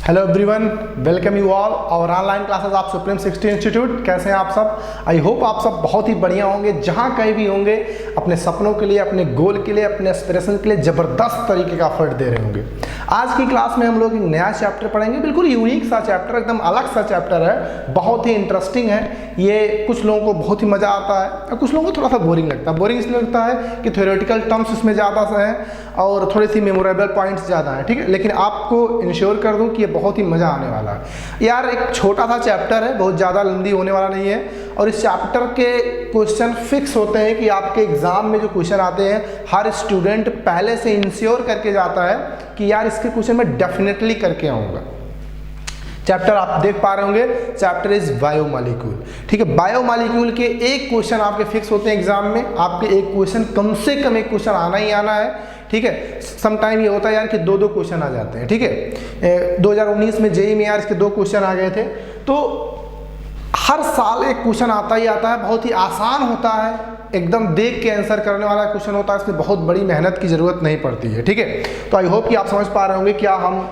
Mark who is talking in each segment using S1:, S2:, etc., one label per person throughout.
S1: Hello everyone, welcome you all और online classes of Supreme 60 institute. कैसे हैं आप सब? आई होप आप सब बहुत ही बढ़िया होंगे। जहां कहीं भी होंगे अपने सपनों के लिए, अपने गोल के लिए, अपने एस्पिरेशन के लिए ज़बरदस्त तरीके का एफर्ट दे रहे होंगे। आज की क्लास में हम लोग एक नया चैप्टर पढ़ेंगे, बिल्कुल यूनिक सा चैप्टर, एकदम अलग सा चैप्टर है, बहुत ही इंटरेस्टिंग है। ये कुछ लोगों को बहुत ही मज़ा आता है और कुछ लोगों को थोड़ा सा बोरिंग लगता है। बोरिंग इसलिए लगता है कि थ्योरेटिकल टर्म्स इसमें ज़्यादा से हैं और थोड़ी सी मेमोरेबल पॉइंट्स ज़्यादा हैं, ठीक है। लेकिन आपको इंश्योर कर दूं कि ये बहुत ही मज़ा आने वाला है। यार एक छोटा सा चैप्टर है, बहुत ज़्यादा लंबी होने वाला नहीं है और इस चैप्टर के क्वेश्चन फिक्स होते हैं कि आपके एग्जाम में जो क्वेश्चन आते हैं हर स्टूडेंट पहले से इंश्योर करके जाता है कि यार इसके क्वेश्चन मैं डेफिनेटली करके आऊँगा। चैप्टर आप देख पा रहे होंगे, चैप्टर इज बायोमॉलिक्यूल, ठीक है। बायोमॉलिक्यूल के एक क्वेश्चन आपके फिक्स होते हैं एग्जाम में, आपके एक क्वेश्चन कम से कम एक क्वेश्चन आना ही आना है, ठीक है। समटाइम ये होता है यार कि दो क्वेश्चन आ जाते हैं, ठीक है। 2019 में जेईई में यार इसके 2 क्वेश्चन आ गए थे। तो हर साल एक क्वेश्चन आता ही आता है, बहुत ही आसान होता है, एकदम देख के आंसर करने वाला क्वेश्चन होता है, इसमें बहुत बड़ी मेहनत की जरूरत नहीं पड़ती है, ठीक है। तो आई होप कि आप समझ पा रहे होंगे क्या हम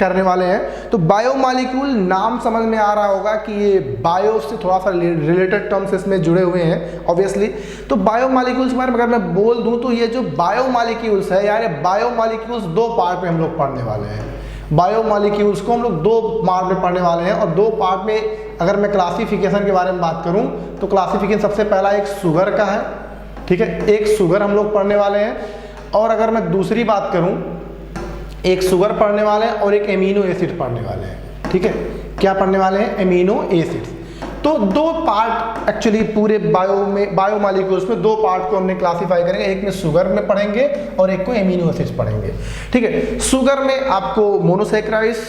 S1: करने वाले हैं। तो बायोमॉलिक्यूल नाम समझ में आ रहा होगा कि ये बायो से थोड़ा सा रिलेटेड टर्म्स इसमें जुड़े हुए हैं ऑब्वियसली। तो बायोमॉलिक्यूल्स के बारे में अगर मैं बोल दूं तो ये जो बायोमॉलिक्यूल्स है यार, ये बायोमॉलिक्यूल्स 2 पार्ट में हम लोग पढ़ने वाले हैं। बायोमॉलिक्यूल्स को हम लोग 2 पार्ट में पढ़ने वाले हैं और 2 पार्ट में अगर मैं क्लासिफिकेशन के बारे में बात करूं तो क्लासिफिकेशन सबसे पहला एक शुगर का है, ठीक है। एक शुगर हम लोग पढ़ने वाले हैं और अगर मैं दूसरी बात करूं, एक शुगर पढ़ने वाले हैं और एक एमिनो एसिड पढ़ने वाले हैं, ठीक है। क्या पढ़ने वाले हैं? Amino acids. तो 2 पार्ट एक्चुअली पूरे बायोमॉलिक्यूल्स में 2 पार्ट को हमने क्लासिफाई करेंगे, एक में शुगर में पढ़ेंगे और एक को एमिनो एसिड्स पढ़ेंगे, ठीक है। शुगर में आपको मोनोसैकेराइड्स,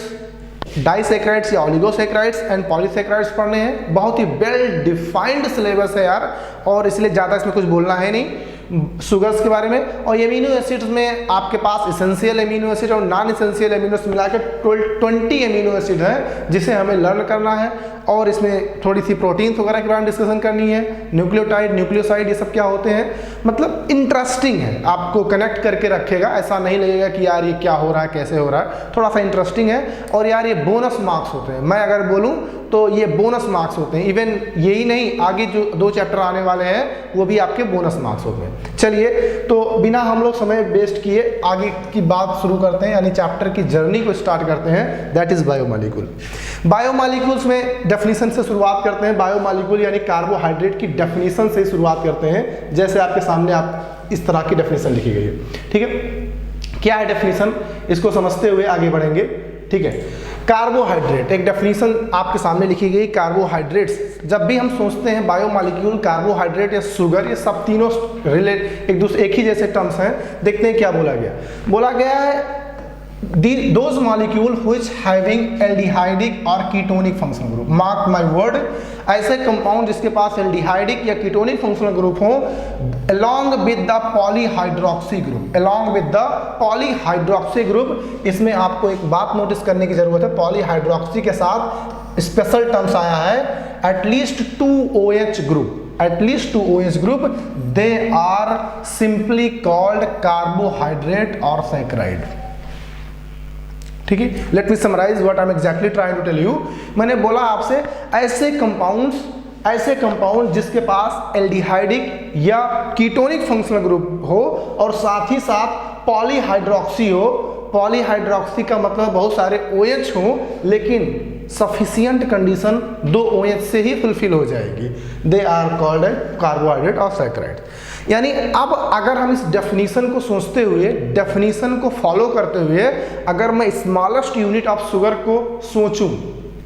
S1: डाइसैकेराइड्स या ओलिगोसैकेराइड्स एंड पॉलीसैकेराइड्स पढ़ने हैं। बहुत ही वेल डिफाइंड सिलेबस है यार और इसलिए ज़्यादा इसमें कुछ बोलना है नहीं शुगर्स के बारे में। और एमिनो एसिड्स में आपके पास एसेंशियल एमिनो एसिड और नॉन एसेंशियल एमिनो एसिड मिला के 20 एमिनो एसिड है जिसे हमें लर्न करना है और इसमें थोड़ी सी प्रोटीन्स वगैरह के बारे में डिस्कशन करनी है। न्यूक्लियोटाइड, न्यूक्लियोसाइड, ये सब क्या होते हैं, मतलब इंटरेस्टिंग है, आपको कनेक्ट करके रखेगा। ऐसा नहीं लगेगा कि यार ये क्या हो रहा है, कैसे हो रहा है, थोड़ा सा इंटरेस्टिंग है। और यार ये बोनस मार्क्स होते हैं, मैं अगर बोलूँ तो ये बोनस मार्क्स होते हैं। इवन यही नहीं, आगे जो 2 चैप्टर आने वाले हैं वो भी आपके बोनस मार्क्स होते हैं। चलिए, तो बिना हम लोग समय वेस्ट किए आगे की बात शुरू करते हैं, यानी चैप्टर की जर्नी को स्टार्ट करते हैं। That is biomolecule. बायोमॉलिक्यूल्स में डेफिनेशन से शुरुआत करते हैं। बायोमॉलिक्यूल यानी कार्बोहाइड्रेट की डेफिनेशन से शुरुआत करते हैं, जैसे आपके सामने आप इस तरह की डेफिनेशन लिखी गई है, ठीक है। क्या है डेफिनेशन, इसको समझते हुए आगे बढ़ेंगे, ठीक है। कार्बोहाइड्रेट, एक डेफिनेशन आपके सामने लिखी गई। कार्बोहाइड्रेट्स, जब भी हम सोचते हैं बायोमॉलिक्यूल, कार्बोहाइड्रेट या शुगर, ये सब तीनों एक ही जैसे टर्म्स हैं। देखते हैं क्या बोला गया। बोला गया है those molecule which having aldehydic और ketonic functional group, mark my word, ऐसे कंपाउंड जिसके पास एल्डिहाइडिक या कीटोनिक फंक्शनल ग्रुप हो along with the polyhydroxy group, along with the polyhydroxy group। इसमें आपको एक बात नोटिस करने की जरूरत है, पॉलीहाइड्रोक्सी के साथ स्पेशल टर्म्स आया है at least 2 OH group, at least 2 OH group, they are simply called carbohydrate or saccharide, ठीक है। Let me summarise what I am exactly trying to tell you. मैंने बोला आपसे ऐसे कंपाउंड जिसके पास एल्डिहाइडिक या कीटोनिक फंक्शनल ग्रुप हो और साथ ही साथ पॉलीहाइड्रोक्सी हो। पॉलीहाइड्रोक्सी का मतलब बहुत सारे OH हो, लेकिन सफिशियंट कंडीशन 2 OH से ही फुलफिल हो जाएगी। दे आर कॉल्ड कार्बोहाइड्रेट और सैकराइड। यानी अब अगर हम इस डेफिनेशन को सोचते हुए, डेफिनेशन को फॉलो करते हुए, अगर मैं स्मॉलेस्ट यूनिट ऑफ शुगर को सोचूं,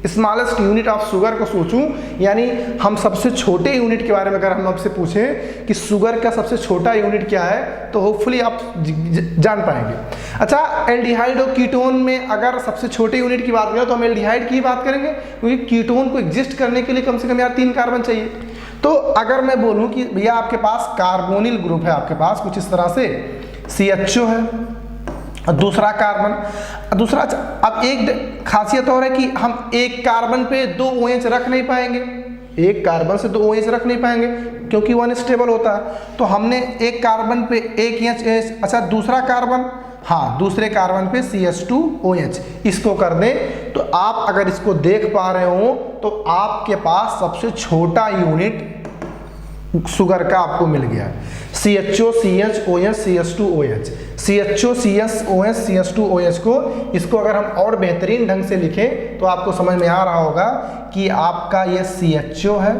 S1: स्मॉलेस्ट यूनिट ऑफ शुगर को सोचूं, यानी हम सबसे छोटे यूनिट के बारे में अगर हम आपसे पूछें कि शुगर का सबसे छोटा यूनिट क्या है, तो होपफुली आप जान पाएंगे। अच्छा, एल्डिहाइड और कीटोन में अगर सबसे छोटे यूनिट की बात करें तो हम एल्डिहाइड की बात करेंगे, क्योंकि कीटोन को एग्जिस्ट करने के लिए कम से कम यार 3 कार्बन चाहिए। तो अगर मैं बोलूं कि भैया आपके पास कार्बोनिल ग्रुप है, आपके पास कुछ इस तरह से CHO है और दूसरा कार्बन, दूसरा, अब एक खासियत और है कि हम एक कार्बन पे 2 OH रख नहीं पाएंगे, एक कार्बन से 2 OH रख नहीं पाएंगे क्योंकि वो अनस्टेबल होता है। तो हमने एक कार्बन पे 1 OH, अच्छा दूसरा कार्बन हाँ दूसरे कार्बन पे CH2OH इसको कर दें तो आप अगर इसको देख पा रहे हो तो आपके पास सबसे छोटा यूनिट शुगर का आपको मिल गया है। CHO CHOH CH2OH CHO CHOH CH2OH को इसको अगर हम और बेहतरीन ढंग से लिखें तो आपको समझ में आ रहा होगा कि आपका ये CHO है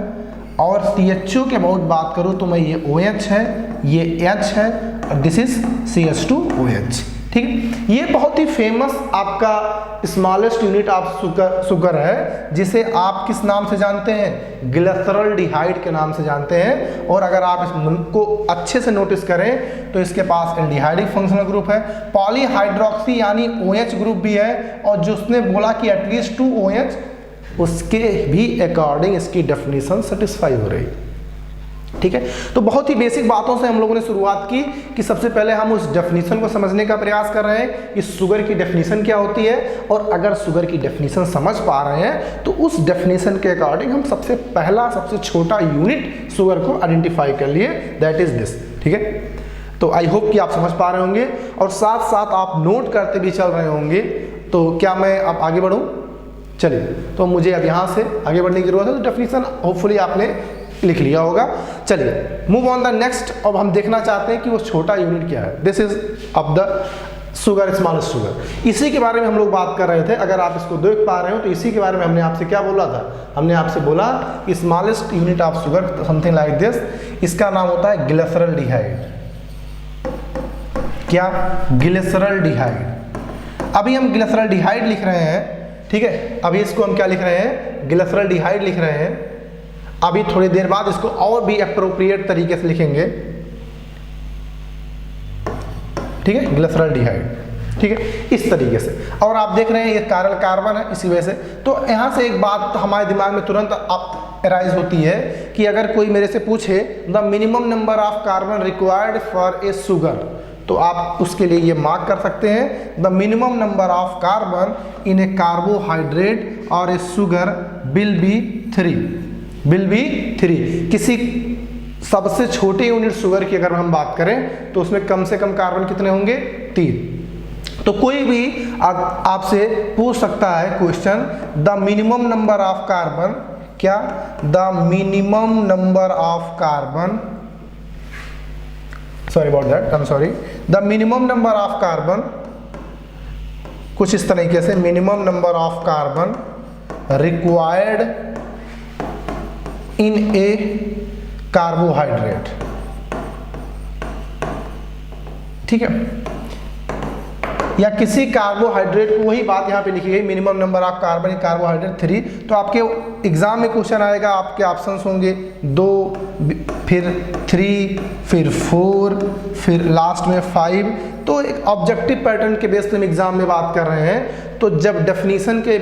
S1: और CHO के बहुत बात करूँ तो मैं ये OH है, ये H है और दिस इज CH2OH। ठीक है, ये बहुत ही फेमस आपका स्मॉलेस्ट यूनिट ऑफ शुगर है जिसे आप किस नाम से जानते हैं, ग्लिसरॉल्डिहाइड के नाम से जानते हैं। और अगर आप इसको अच्छे से नोटिस करें तो इसके पास एल्डिहाइडिक फंक्शनल ग्रुप है, पॉलीहाइड्रोक्सी यानी OH ग्रुप भी है, और जो उसने बोला कि एटलीस्ट 2 OH उसके भी अकॉर्डिंग इसकी डेफिनेशन सेटिस्फाई हो रही। ठीक है, तो बहुत ही बेसिक बातों से हम लोगों ने शुरुआत की कि सबसे पहले हम उस डेफिनेशन को समझने का प्रयास कर रहे हैं कि शुगर की डेफिनेशन क्या होती है, और अगर शुगर की डेफिनेशन समझ पा रहे हैं तो उस डेफिनेशन के अकॉर्डिंग हम सबसे पहला सबसे छोटा यूनिट शुगर को आइडेंटिफाई कर लिए, दैट इज दिस। ठीक है, तो आई होप कि आप समझ पा रहे होंगे और साथ साथ आप नोट करते भी चल रहे होंगे। तो क्या मैं अब आगे बढ़ूँ? चलिए, तो मुझे अब यहाँ से आगे बढ़ने की जरूरत है। तो डेफिनेशन होपफुली आपने लिख लिया होगा। चलिए मूव ऑन द नेक्स्ट। अब हम देखना चाहते हैं कि वो छोटा यूनिट क्या है। This is of the sugar, smallest sugar. इसी के बारे में हम लोग बात कर रहे थे। अगर आप इसको देख पा रहे हो तो इसी के बारे में हमने आपसे क्या बोला था, हमने आपसे बोला कि smallest unit of sugar something like this, इसका नाम होता है ग्लिसरॉल्डिहाइड। क्या? ग्लिसरॉल्डिहाइड। अभी हम ग्लिसरॉल्डिहाइड लिख रहे हैं। ठीक है, अभी इसको हम क्या लिख रहे हैं, ग्लिसरॉल्डिहाइड लिख रहे हैं। अभी थोड़ी देर बाद इसको और भी एप्रोप्रिएट तरीके से लिखेंगे। ठीक है, ग्लिसरॉल्डिहाइड। ठीक है, इस तरीके से। और आप देख रहे हैं ये कायरल कार्बन है, इसी वजह से। तो यहां से एक बात हमारे दिमाग में तुरंत अराइज होती है कि अगर कोई मेरे से पूछे the minimum number of carbon required for a sugar, तो आप उसके लिए ये मार्क कर सकते हैं the minimum number of carbon in a carbohydrate और ए शुगर विल बी 3। किसी सबसे छोटे यूनिट शुगर की अगर हम बात करें तो उसमें कम से कम कार्बन कितने होंगे? 3। तो कोई भी आपसे पूछ सकता है question the minimum number of carbon, क्या? The minimum number of carbon, sorry about that, I am sorry, the minimum number of carbon, कुछ इस तरीके से, minimum number of carbon required in a carbohydrate. ठीक है, या किसी कार्बोहाइड्रेट को, वही बात यहाँ पे लिखी गई, minimum number of carbon in carbohydrate 3। तो आपके एग्जाम में क्वेश्चन आएगा, आपके ऑप्शंस होंगे 2, फिर 3, फिर 4, फिर लास्ट में 5। तो एक ऑब्जेक्टिव पैटर्न के बेस पे हम एग्जाम में बात कर रहे हैं। तो जब डेफिनेशन के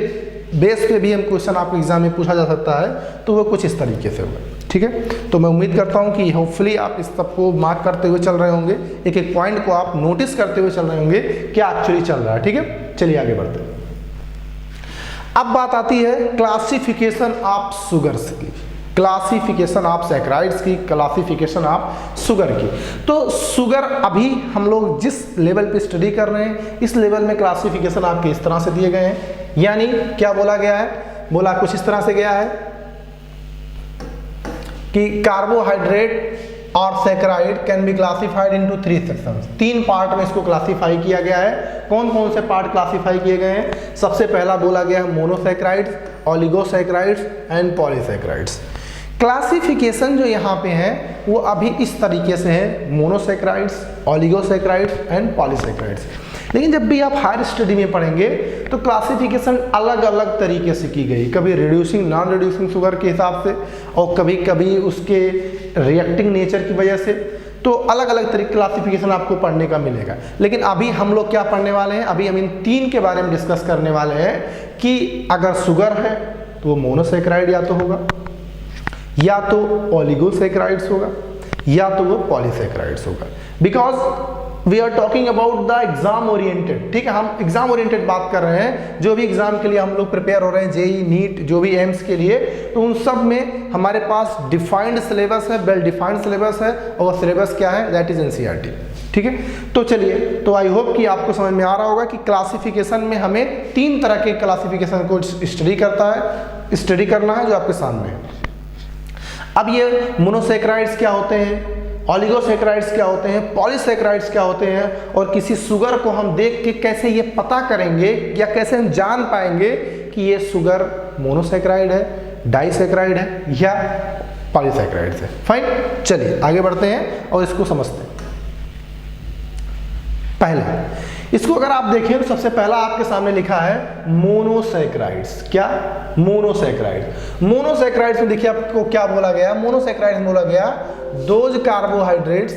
S1: बेस पे भी हम क्वेश्चन आपको एग्जाम में पूछा जा सकता है तो वो कुछ इस तरीके से होगा। ठीक है, तो मैं उम्मीद करता हूँ कि होपफुली आप इस सबको मार्क करते हुए चल रहे होंगे, एक एक पॉइंट को आप नोटिस करते हुए चल रहे होंगे क्या एक्चुअली चल रहा है। ठीक है, चलिए आगे बढ़ते हैं। अब बात आती है क्लासिफिकेशन ऑफ शुगर्स की, क्लासिफिकेशन ऑफ सैकराइड्स की, क्लासिफिकेशन ऑफ शुगर की। तो शुगर अभी हम लोग जिस लेवल पे स्टडी कर रहे हैं इस लेवल में क्लासिफिकेशन आपके इस तरह से दिए गए हैं। यानी क्या बोला गया है, बोला कुछ इस तरह से गया है कि कार्बोहाइड्रेट और saccharide can be classified into 3 sections. 3 part में इसको क्लासिफाई किया गया है। कौन कौन से पार्ट क्लासिफाई किए गए हैं? सबसे पहला बोला गया है मोनोसैकराइड्स, ऑलिगोसैकराइड्स एंड पॉलीसैकराइड्स। क्लासिफिकेशन जो यहाँ पे है वो अभी इस तरीके से है, मोनोसैकराइड्स, ऑलिगोसैकराइड्स एंड पॉलीसैकराइड्स। लेकिन जब भी आप हायर स्टडी में पढ़ेंगे तो क्लासिफिकेशन अलग अलग तरीके से की गई, कभी रिड्यूसिंग नॉन रिड्यूसिंग शुगर के हिसाब से और कभी कभी उसके रिएक्टिंग नेचर की वजह से। तो अलग अलग तरीके क्लासिफिकेशन आपको पढ़ने का मिलेगा। लेकिन अभी हम लोग क्या पढ़ने वाले हैं, अभी हम इन 3 के बारे में डिस्कस करने वाले हैं कि अगर शुगर है तो वो मोनोसैकराइड या तो होगा, या तो ओलिगोसैकराइड्स होगा, या तो वो पॉलीसैकराइड्स होगा। Because we are talking about the exam oriented. ठीक है, हम एग्जाम ओरिएंटेड बात कर रहे हैं। जो भी एग्जाम के लिए हम लोग प्रिपेयर हो रहे हैं, जेई, नीट, जो भी एम्स के लिए, तो उन सब में हमारे पास डिफाइंड सिलेबस है, वेल डिफाइंड सिलेबस है। और सिलेबस क्या है? That is NCERT. ठीक है। तो चलिए, तो आई होप कि आपको समझ में आ रहा होगा कि क्लासिफिकेशन में हमें 3 तरह के क्लासिफिकेशन को स्टडी करना है जो आपके सामने है। अब ये मोनोसैकेराइड्स क्या होते हैं, ऑलिगोसैकेराइड्स क्या होते हैं, पॉलीसैकेराइड्स क्या होते हैं, और किसी शुगर को हम देख के कैसे ये पता करेंगे या कैसे हम जान पाएंगे कि ये शुगर मोनोसैकेराइड है, डाइसैकेराइड है या पॉलीसैकेराइड है। फाइन, चलिए आगे बढ़ते हैं और इसको समझते हैं। पहले इसको अगर आप देखें तो सबसे पहला आपके सामने लिखा है मोनोसैकेराइड्स। क्या? मोनोसैकेराइड्स। मोनोसैकेराइड्स में देखिए आपको क्या बोला गया, मोनोसैकेराइड्स बोला गया those carbohydrates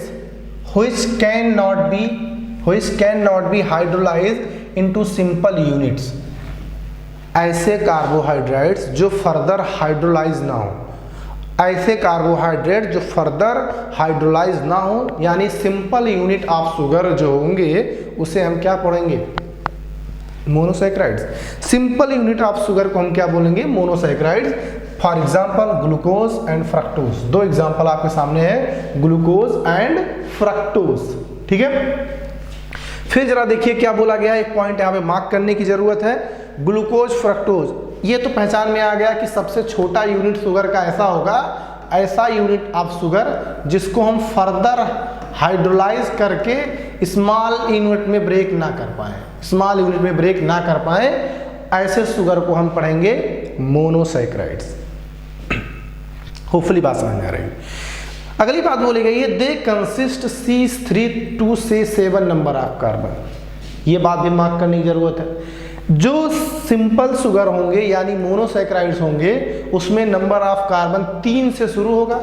S1: which cannot be hydrolysed into simple units. ऐसे कार्बोहाइड्रेट्स जो फर्दर हाइड्रोलाइज ना हो, ऐसे कार्बोहाइड्रेट जो फर्दर हाइड्रोलाइज ना हो, यानी सिंपल यूनिट ऑफ शुगर जो होंगे उसे हम क्या पढ़ेंगे, monosaccharides. Simple unit of sugar को हम क्या बोलेंगे, monosaccharides. For example glucose and fructose. 2 example आपके सामने है, ग्लूकोज एंड फ्रक्टोज। ठीक है, फिर जरा देखिए क्या बोला गया, एक पॉइंट यहाँ पे मार्क करने की जरूरत है। ग्लूकोज फ्रक्टोज, ये तो पहचान में आ गया कि सबसे छोटा यूनिट शुगर का ऐसा होगा, ऐसा यूनिट ऑफ शुगर जिसको हम फर्दर हाइड्रोलाइज करके स्मॉल यूनिट में ब्रेक ना कर पाए, स्मॉल यूनिट में ब्रेक ना कर पाए, ऐसे शुगर को हम पढ़ेंगे मोनोसैकेराइड्स। होपफुली बात समझ में आ रही है। अगली बात बोली गई है, they consist C3 to C7 number of carbon. ये बात भी मार्क करने की जरूरत है। जो सिंपल शुगर होंगे यानी मोनोसैकेराइड्स होंगे उसमें नंबर ऑफ कार्बन 3 से शुरू होगा।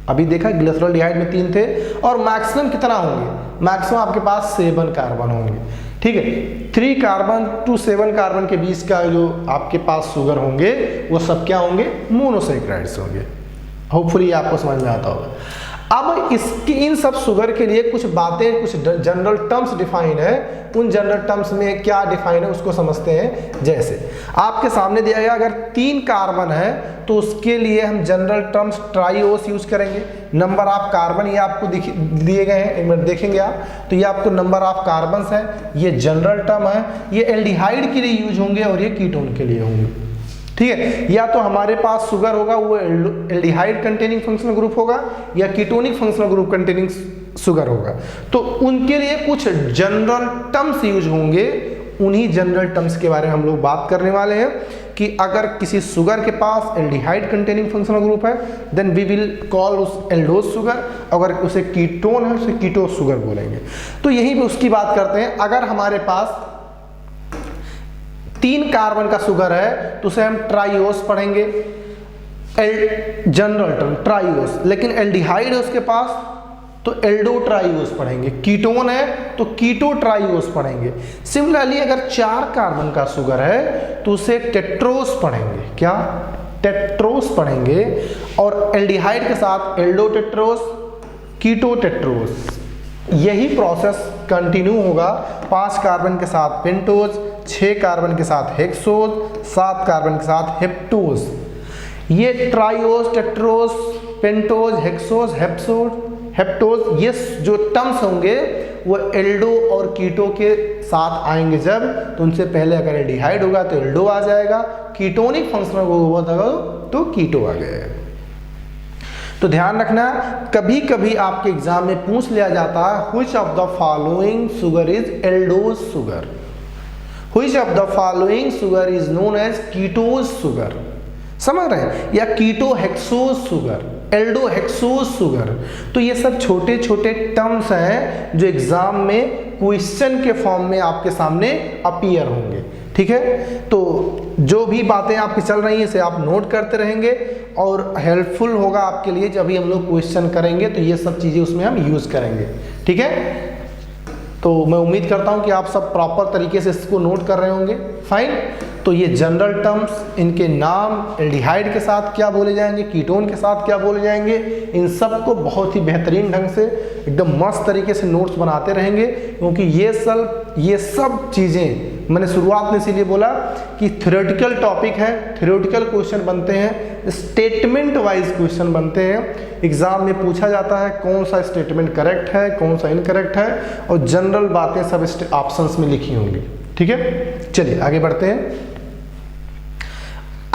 S1: अभी देखा ग्लिसरॉल्डिहाइड में 3 थे, और मैक्सिमम कितना होंगे, मैक्सिमम आपके पास 7 कार्बन होंगे। ठीक है, 3 कार्बन to 7 कार्बन के बीच का जो आपके पास शुगर होंगे वो सब क्या होंगे, मोनोसैकेराइड्स होंगे। होपफुली आपको समझ में आता होगा। अब इसकी इन सब शुगर के लिए कुछ बातें, कुछ जनरल टर्म्स डिफाइन है। उन जनरल टर्म्स में क्या डिफाइन है उसको समझते हैं। जैसे आपके सामने दिया गया, अगर 3 कार्बन है तो उसके लिए हम जनरल टर्म्स ट्राइओस यूज करेंगे। नंबर ऑफ कार्बन ये आपको दिए गए हैं, एक मिनट देखेंगे आप, तो ये आपको नंबर ऑफ कार्बन है, ये जनरल टर्म है। ये एल्डिहाइड के लिए यूज होंगे और ये कीटोन के लिए होंगे। ठीक है, या तो हमारे पास शुगर होगा वो एल्डिहाइड कंटेनिंग फंक्शनल ग्रुप होगा या ketonic functional group containing sugar होगा। तो उनके लिए कुछ जनरल टर्म्स यूज होंगे। उन्हीं जनरल टर्म्स के बारे में हम लोग बात करने वाले हैं कि अगर किसी शुगर के पास एल्डिहाइड कंटेनिंग फंक्शनल ग्रुप है देन वी विल कॉल उस एल्डोज शुगर, अगर उसे कीटोन है उसे कीटोस शुगर बोलेंगे। तो यहीं पे उसकी बात करते हैं। अगर हमारे पास 3 कार्बन का शुगर है तो उसे हम ट्राइओस पढ़ेंगे, जनरल टर्म ट्राइओस। लेकिन एल्डिहाइड है उसके पास तो एल्डो ट्राइओस पढ़ेंगे, कीटोन है तो कीटो ट्राइओस पढ़ेंगे। सिमिलरली अगर 4 कार्बन का शुगर है तो उसे टेट्रोस पढ़ेंगे। क्या? टेट्रोस पढ़ेंगे। और एल्डिहाइड के साथ एल्डो टेट्रोस, कीटो टेट्रोस। यही प्रोसेस कंटिन्यू होगा 5 कार्बन के साथ पेंटोज, 6 कार्बन के साथ हेक्सोज, 7 कार्बन के साथ हेप्टोज। ये ट्राइओस, टेट्रोस, पेंटोज, हेक्सोज, हेप्टोज, ये जो टर्म्स होंगे वो एल्डो और कीटो के साथ आएंगे जब, तो उनसे पहले अगर एल्डिहाइड होगा तो एल्डो आ जाएगा, कीटोनिक फंक्शनल ग्रुप होगा तो कीटो आ जाएगा। तो ध्यान रखना, कभी कभी आपके एग्जाम में पूछ लिया जाता है which of the following sugar is aldose sugar, which of the following sugar is known as ketose sugar, समझ रहे हैं, या ketohexose sugar, aldohexose sugar. तो ये सब छोटे छोटे टर्म्स हैं जो एग्जाम में क्वेश्चन के फॉर्म में आपके सामने अपीयर होंगे। ठीक है, तो जो भी बातें आपकी चल रही हैं इसे आप नोट करते रहेंगे और हेल्पफुल होगा आपके लिए। जब भी हम लोग क्वेश्चन करेंगे तो ये सब चीज़ें उसमें हम यूज़ करेंगे। ठीक है, तो मैं उम्मीद करता हूँ कि आप सब प्रॉपर तरीके से इसको नोट कर रहे होंगे। फाइन, तो तो ये जनरल टर्म्स, इनके नाम एल्डिहाइड के साथ क्या बोले जाएंगे, कीटोन के साथ क्या बोले जाएंगे, इन सब को बहुत ही बेहतरीन ढंग से एकदम मस्त तरीके से नोट्स बनाते रहेंगे, क्योंकि ये सब चीज़ें मैंने शुरुआत में इसीलिए बोला कि थ्योरेटिकल टॉपिक है, थ्योरेटिकल क्वेश्चन बनते हैं, स्टेटमेंट वाइज क्वेश्चन बनते हैं। एग्जाम में पूछा जाता है कौन सा स्टेटमेंट करेक्ट है, कौन सा इनकरेक्ट है, और जनरल बातें सब ऑप्शंस में लिखी होंगी। ठीक है, चलिए आगे बढ़ते हैं।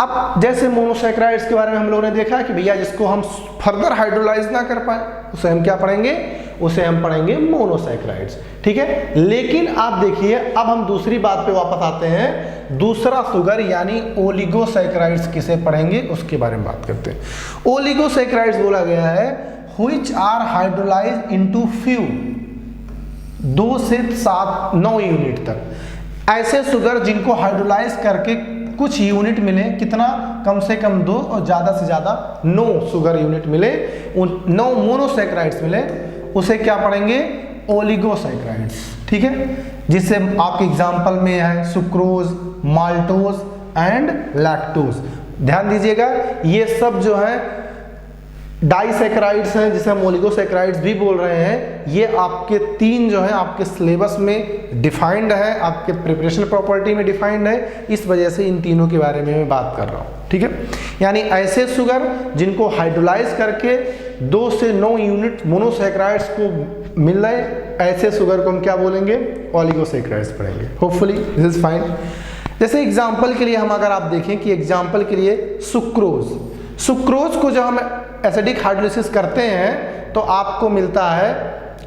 S1: अब जैसे मोनोसैकेराइड्स के बारे में हम लोगों ने देखा कि भैया जिसको हम फर्दर हाइड्रोलाइज ना कर पाए उसे हम क्या पढ़ेंगे, उसे हम पढ़ेंगे मोनोसैकेराइड्स। ठीक है, लेकिन आप देखिए अब हम दूसरी बात पे वापस आते हैं। दूसरा शुगर यानी ओलिगोसैकेराइड्स किसे पढ़ेंगे उसके बारे में बात करते हैं। ओलिगोसैकेराइड्स बोला गया है which are hydrolyse into few, 2 से 7 9 यूनिट तक, ऐसे शुगर जिनको हाइड्रोलाइज करके कुछ यूनिट मिले, कितना, कम से कम 2 और ज़्यादा से ज़्यादा 9 शुगर यूनिट मिले, उन 9 मोनोसैकेराइड्स मिले, उसे क्या पढ़ेंगे, ओलिगोसैकेराइड्स। ठीक है, जिससे आपके एग्जाम्पल में है सुक्रोज, माल्टोज एंड लैक्टोज। ध्यान दीजिएगा ये सब जो है डाइसैकेराइड्स हैं, जिसे हम ओलिगोसैकेराइड्स भी बोल रहे हैं। ये आपके 3 जो है आपके सिलेबस में डिफाइंड है, आपके प्रिपरेशन प्रॉपर्टी में डिफाइंड है, इस वजह से इन तीनों के बारे में मैं बात कर रहा हूँ। ठीक है, यानी ऐसे शुगर जिनको हाइड्रोलाइज करके 2 से 9 यूनिट मोनोसैकेराइड्स को मिल रहे, ऐसे शुगर को हम क्या बोलेंगे, ओलिगोसैकेराइड्स पढ़ेंगे। Hopefully this is fine. जैसे एग्जाम्पल के लिए हम अगर आप देखें कि एग्जाम्पल के लिए सुक्रोज को जब हम एसिडिक हाइड्रोलिसिस करते हैं तो आपको मिलता है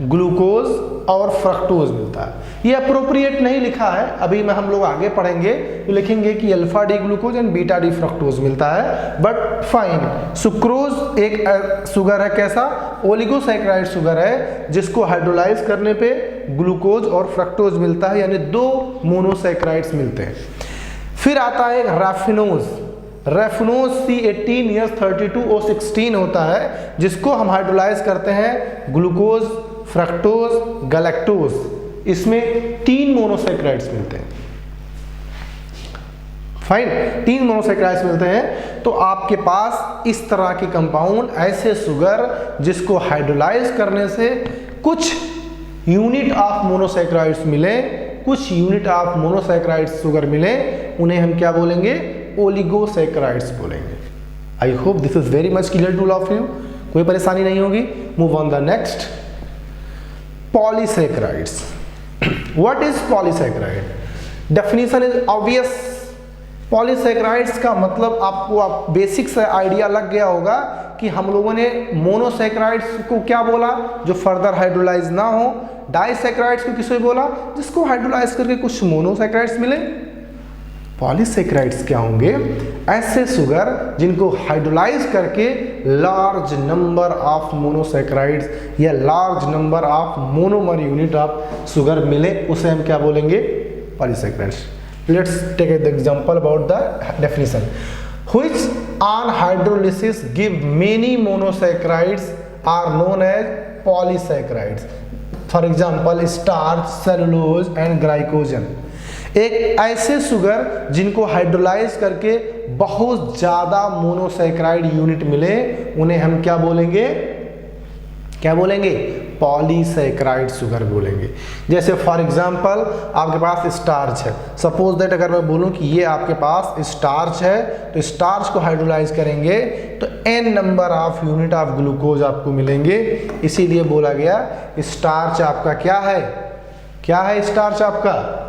S1: ग्लूकोज और फ्रक्टोज मिलता है। ये अप्रोप्रिएट नहीं लिखा है, अभी में हम लोग आगे पढ़ेंगे तो लिखेंगे कि alpha D glucose and beta D fructose मिलता है, बट फाइन। सुक्रोज एक शुगर है, कैसा, ओलिगोसैकेराइड शुगर है, जिसको हाइड्रोलाइज करने पे ग्लूकोज और फ्रक्टोज मिलता है, यानी 2 मोनोसैकेराइड्स मिलते हैं। फिर आता है रेफिनोज C18H32O16 होता है, जिसको हम हाइड्रोलाइज करते हैं ग्लूकोज, फ्रक्टोज, गैलेक्टोज, इसमें 3 मोनोसैकेराइड्स मिलते हैं। फाइन, 3 मोनोसैकेराइड्स मिलते हैं। तो आपके पास इस तरह के कंपाउंड, ऐसे शुगर जिसको हाइड्रोलाइज करने से कुछ यूनिट ऑफ मोनोसैकेराइड्स मिले, कुछ यूनिट ऑफ मोनोसैकेराइड्स शुगर मिले, उन्हें हम क्या बोलेंगे, ओलिगोसैकेराइड्स बोलेंगे। I hope this is very much clear to all of you, कोई परेशानी नहीं होगी। Move on the next, polysaccharides. What is polysaccharide? Definition is obvious. Polysaccharides का मतलब आपको बेसिक से आइडिया लग गया होगा कि हम लोगों ने मोनोसैकेराइड्स को क्या बोला, जो फर्दर हाइड्रोलाइज ना हो। डाइसैकेराइड्स को किसे बोला, जिसको हाइड्रोलाइज करके कुछ मोनोसैकेराइड्स मिले। पॉलीसैकेराइड्स क्या होंगे, ऐसे शुगर जिनको हाइड्रोलाइज करके लार्ज नंबर ऑफ मोनोसैकेराइड्स या large number of monomer unit of sugar मिले, उसे हम क्या बोलेंगे, polysaccharides. Let's take an example about the definition. Which on hydrolysis give many monosaccharides are known as polysaccharides. For example starch, cellulose and glycogen. एक ऐसे sugar जिनको hydrolyse करके बहुत ज्यादा मोनोसैकेराइड यूनिट मिले, उन्हें हम क्या बोलेंगे, पॉलीसैकेराइड शुगर बोलेंगे। जैसे फॉर एग्जांपल आपके पास स्टार्च है, सपोज दैट अगर मैं बोलूं कि ये आपके पास स्टार्च है, तो स्टार्च को हाइड्रोलाइज करेंगे तो n number of unit of glucose आपको मिलेंगे। इसीलिए बोला गया स्टार्च आपका क्या है स्टार्च आपका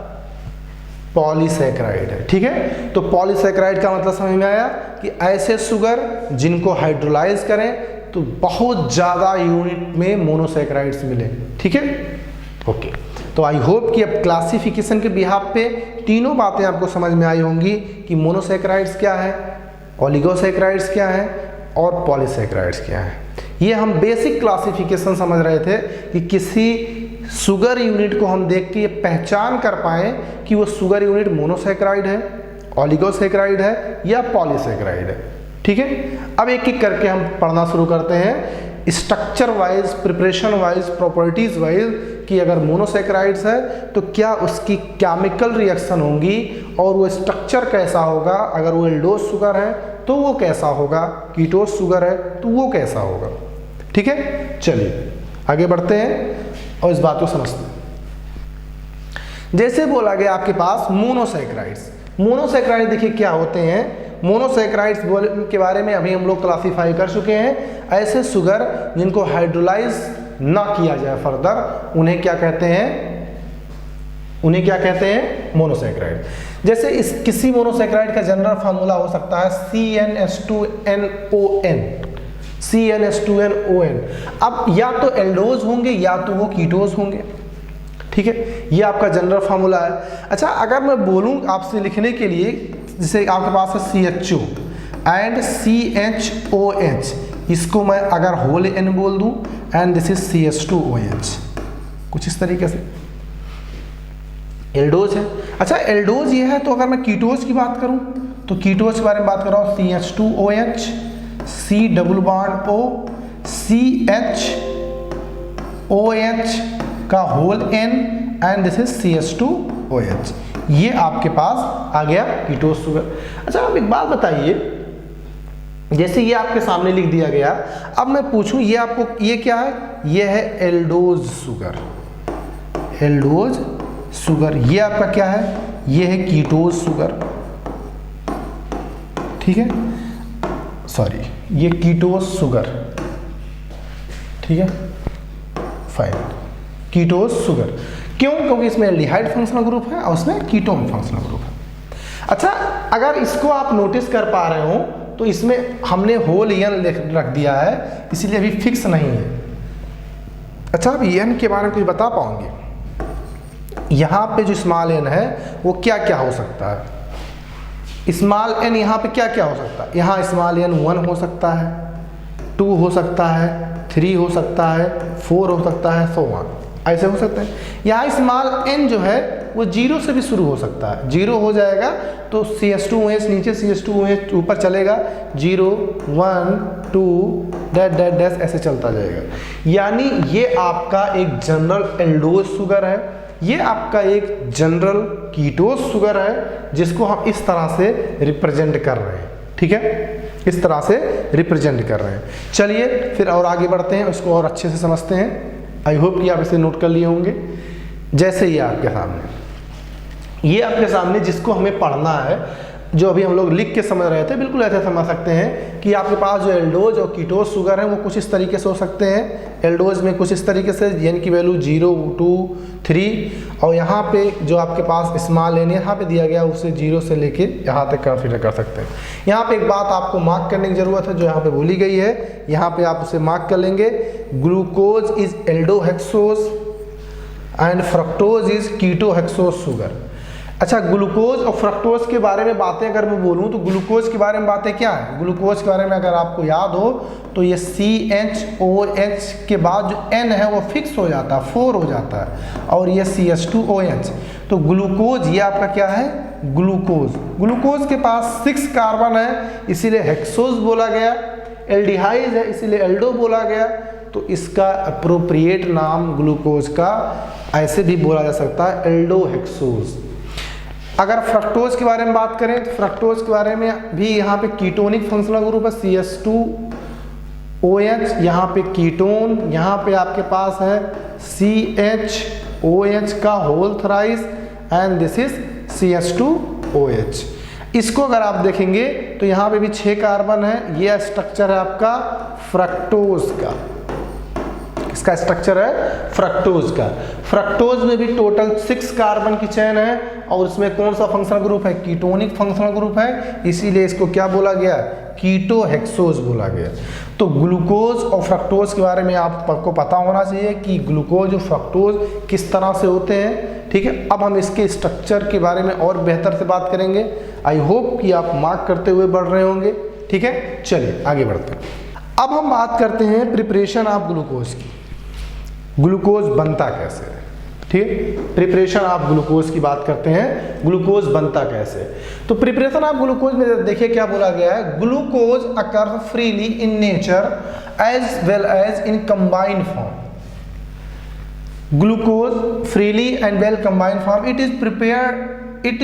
S1: पॉलीसैकेराइड है। ठीक है, तो पॉलीसैकेराइड का मतलब समझ में आया कि ऐसे शुगर जिनको हाइड्रोलाइज करें तो बहुत ज्यादा यूनिट में मोनोसैकेराइड्स मिले। ठीक है, ओके। तो आई होप कि अब क्लासिफिकेशन के बिहाफ पे तीनों बातें आपको समझ में आई होंगी कि मोनोसैकेराइड्स क्या है, ओलिगोसैकेराइड्स क्या है और पॉलीसैकेराइड्स क्या है। ये हम बेसिक क्लासिफिकेशन समझ रहे थे कि किसी शुगर यूनिट को हम देख के ये पहचान कर पाएं कि वो शुगर यूनिट मोनोसैकेराइड है, ओलिगोसैकेराइड है या पॉलीसैकेराइड है। ठीक है, अब एक एक करके हम पढ़ना शुरू करते हैं, structure wise, preparation wise, properties wise, कि अगर मोनोसैकेराइड्स है तो क्या उसकी केमिकल रिएक्शन होंगी और वो स्ट्रक्चर कैसा होगा, अगर वो एल्डोज शुगर है तो वो कैसा होगा, कीटोज शुगर है तो वो कैसा होगा। ठीक है, चलिए आगे बढ़ते हैं और इस बात को समझते हैं। जैसे बोला गया आपके पास मोनोसैकेराइड्स, मोनोसैकेराइड देखिए क्या होते हैं। मोनोसैकेराइड्स के बारे में अभी हम लोग क्लासीफाई कर चुके हैं। ऐसे शुगर जिनको हाइड्रोलाइज ना किया जाए फर्दर, उन्हें क्या कहते हैं, उन्हें क्या कहते हैं, मोनोसैकेराइड। जैसे इस किसी मोनोसैकेराइड का जनरल फार्मूला हो सकता है CnH2nOn, CnH2nOn। अब या तो एल्डोज होंगे या तो वो कीटोज होंगे। ठीक है, ये आपका जनरल फार्मूला है। अच्छा, अगर मैं बोलूं आपसे लिखने के लिए, जैसे आपके पास है CHO एंड CHOH, इसको मैं अगर होल N बोल दूं एंड दिस इज CH2OH, कुछ इस तरीके से एल्डोज है। अच्छा, एल्डोज ये है, तो अगर मैं कीटोज की बात करूं तो कीटोज के बारे में बात कर रहा हूं, CH2OH, C double bond O, CHOH का whole N and this is CH2OH। ये आपके पास आ गया कीटोज शुगर। अच्छा, आप एक बात बताइए, जैसे ये आपके सामने लिख दिया गया, अब मैं पूछूं ये आपको, ये क्या है, ये है एल्डोज शुगर, एल्डोज शुगर। ये आपका क्या है, ये है कीटोज शुगर। ठीक है, सॉरी, ये कीटोज शुगर। ठीक है, फाइन, कीटोज शुगर। क्यों? क्योंकि इसमें एल्डिहाइड फंक्शनल ग्रुप है और उसमें कीटोन फंक्शनल ग्रुप है। अच्छा, अगर इसको आप नोटिस कर पा रहे हो तो इसमें हमने होल एन रख दिया है, इसीलिए अभी फिक्स नहीं है। अच्छा, अब एन के बारे में कुछ बता पाओगे? यहाँ पे जो स्मॉल एन है वो क्या क्या हो सकता है? स्मॉल एन यहाँ पे क्या क्या हो सकता है? यहाँ स्मॉल एन 1 हो सकता है, 2 हो सकता है, 3 हो सकता है, 4 हो सकता है, so on, ऐसे हो सकते हैं। यहाँ स्मॉल एन जो है वो 0 से भी शुरू हो सकता है। 0 हो जाएगा तो CH2OH नीचे, CH2OH ऊपर चलेगा, 0 1 2 डैश डैश डैश ऐसे चलता जाएगा। यानी ये आपका एक जनरल एल्डोज शुगर है, ये आपका एक जनरल कीटोज शुगर है, जिसको हम इस तरह से रिप्रेजेंट कर रहे हैं। ठीक है, इस तरह से रिप्रेजेंट कर रहे हैं। चलिए फिर और आगे बढ़ते हैं, उसको और अच्छे से समझते हैं। आई होप कि आप इसे नोट कर लिए होंगे। जैसे ये आपके सामने जिसको हमें पढ़ना है, जो अभी हम लोग लिख के समझ रहे थे, बिल्कुल ऐसे समझ सकते हैं कि आपके पास जो एल्डोज और कीटोज शुगर है वो कुछ इस तरीके से हो सकते हैं। एल्डोज में कुछ इस तरीके से, एन की वैल्यू 0 2 3, और यहाँ पे जो आपके पास स्मॉल एन यहाँ पे दिया गया उसे 0 से लेके यहाँ तक कंसीडर कर सकते हैं। यहाँ पे एक बात आपको मार्क करने की जरूरत है जो यहाँ पे भूली गई है, यहाँ पे आप उसे मार्क कर लेंगे। Glucose is aldohexose and fructose is ketohexose sugar. अच्छा, ग्लूकोज और फ्रक्टोज के बारे में बातें अगर मैं बोलूं तो ग्लूकोज के बारे में बातें क्या है? ग्लूकोज के बारे में अगर आपको याद हो तो ये CHOH के बाद जो N है वो फिक्स हो जाता है, 4 हो जाता है, और ये CH2OH। तो ग्लूकोज ये आपका क्या है? ग्लूकोज। ग्लूकोज के पास 6 कार्बन है, इसीलिए हेक्सोज बोला गया। एल्डिहाइड है, इसीलिए एल्डो बोला गया। तो इसका अप्रोप्रिएट नाम ग्लूकोज का ऐसे भी बोला जा सकता है, एल्डोहेक्सोज। अगर फ्रक्टोज के बारे में बात करें तो फ्रक्टोज के बारे में भी यहाँ पे कीटोनिक फंक्शनल ग्रुप है, CH2OH, यहाँ पे कीटोन, यहाँ पे आपके पास है CHOH का whole thrice and this is CH2OH। इसको अगर आप देखेंगे तो यहाँ पे भी 6 कार्बन है। ये स्ट्रक्चर है आपका फ्रक्टोज का, इसका स्ट्रक्चर है फ्रक्टोज का। फ्रक्टोज में भी टोटल 6 कार्बन की चेन है और इसमें कौन सा फंक्शनल ग्रुप है? कीटोनिक फंक्शनल ग्रुप है, इसीलिए इसको क्या बोला गया? कीटोहेक्सोज बोला गया। तो ग्लूकोज और फ्रक्टोज के बारे में आपको पता होना चाहिए कि ग्लूकोज और फ्रक्टोज किस तरह से होते हैं। ठीक है, अब हम इसके स्ट्रक्चर के बारे में और बेहतर से बात करेंगे। आई होप कि आप मार्क करते हुए बढ़ रहे होंगे। ठीक है, चलिए आगे बढ़ते हैं। अब हम बात करते हैं प्रिपरेशन ऑफ ग्लूकोज की। ग्लूकोज बनता कैसे है? ठीक है, प्रिपरेशन ऑफ ग्लूकोज की बात करते हैं। ग्लूकोज बनता कैसे? तो प्रिपरेशन ऑफ ग्लूकोज में देखिए क्या बोला गया है, glucose occur freely in nature as well as in combined form. Glucose freely and well combined form, it is prepared it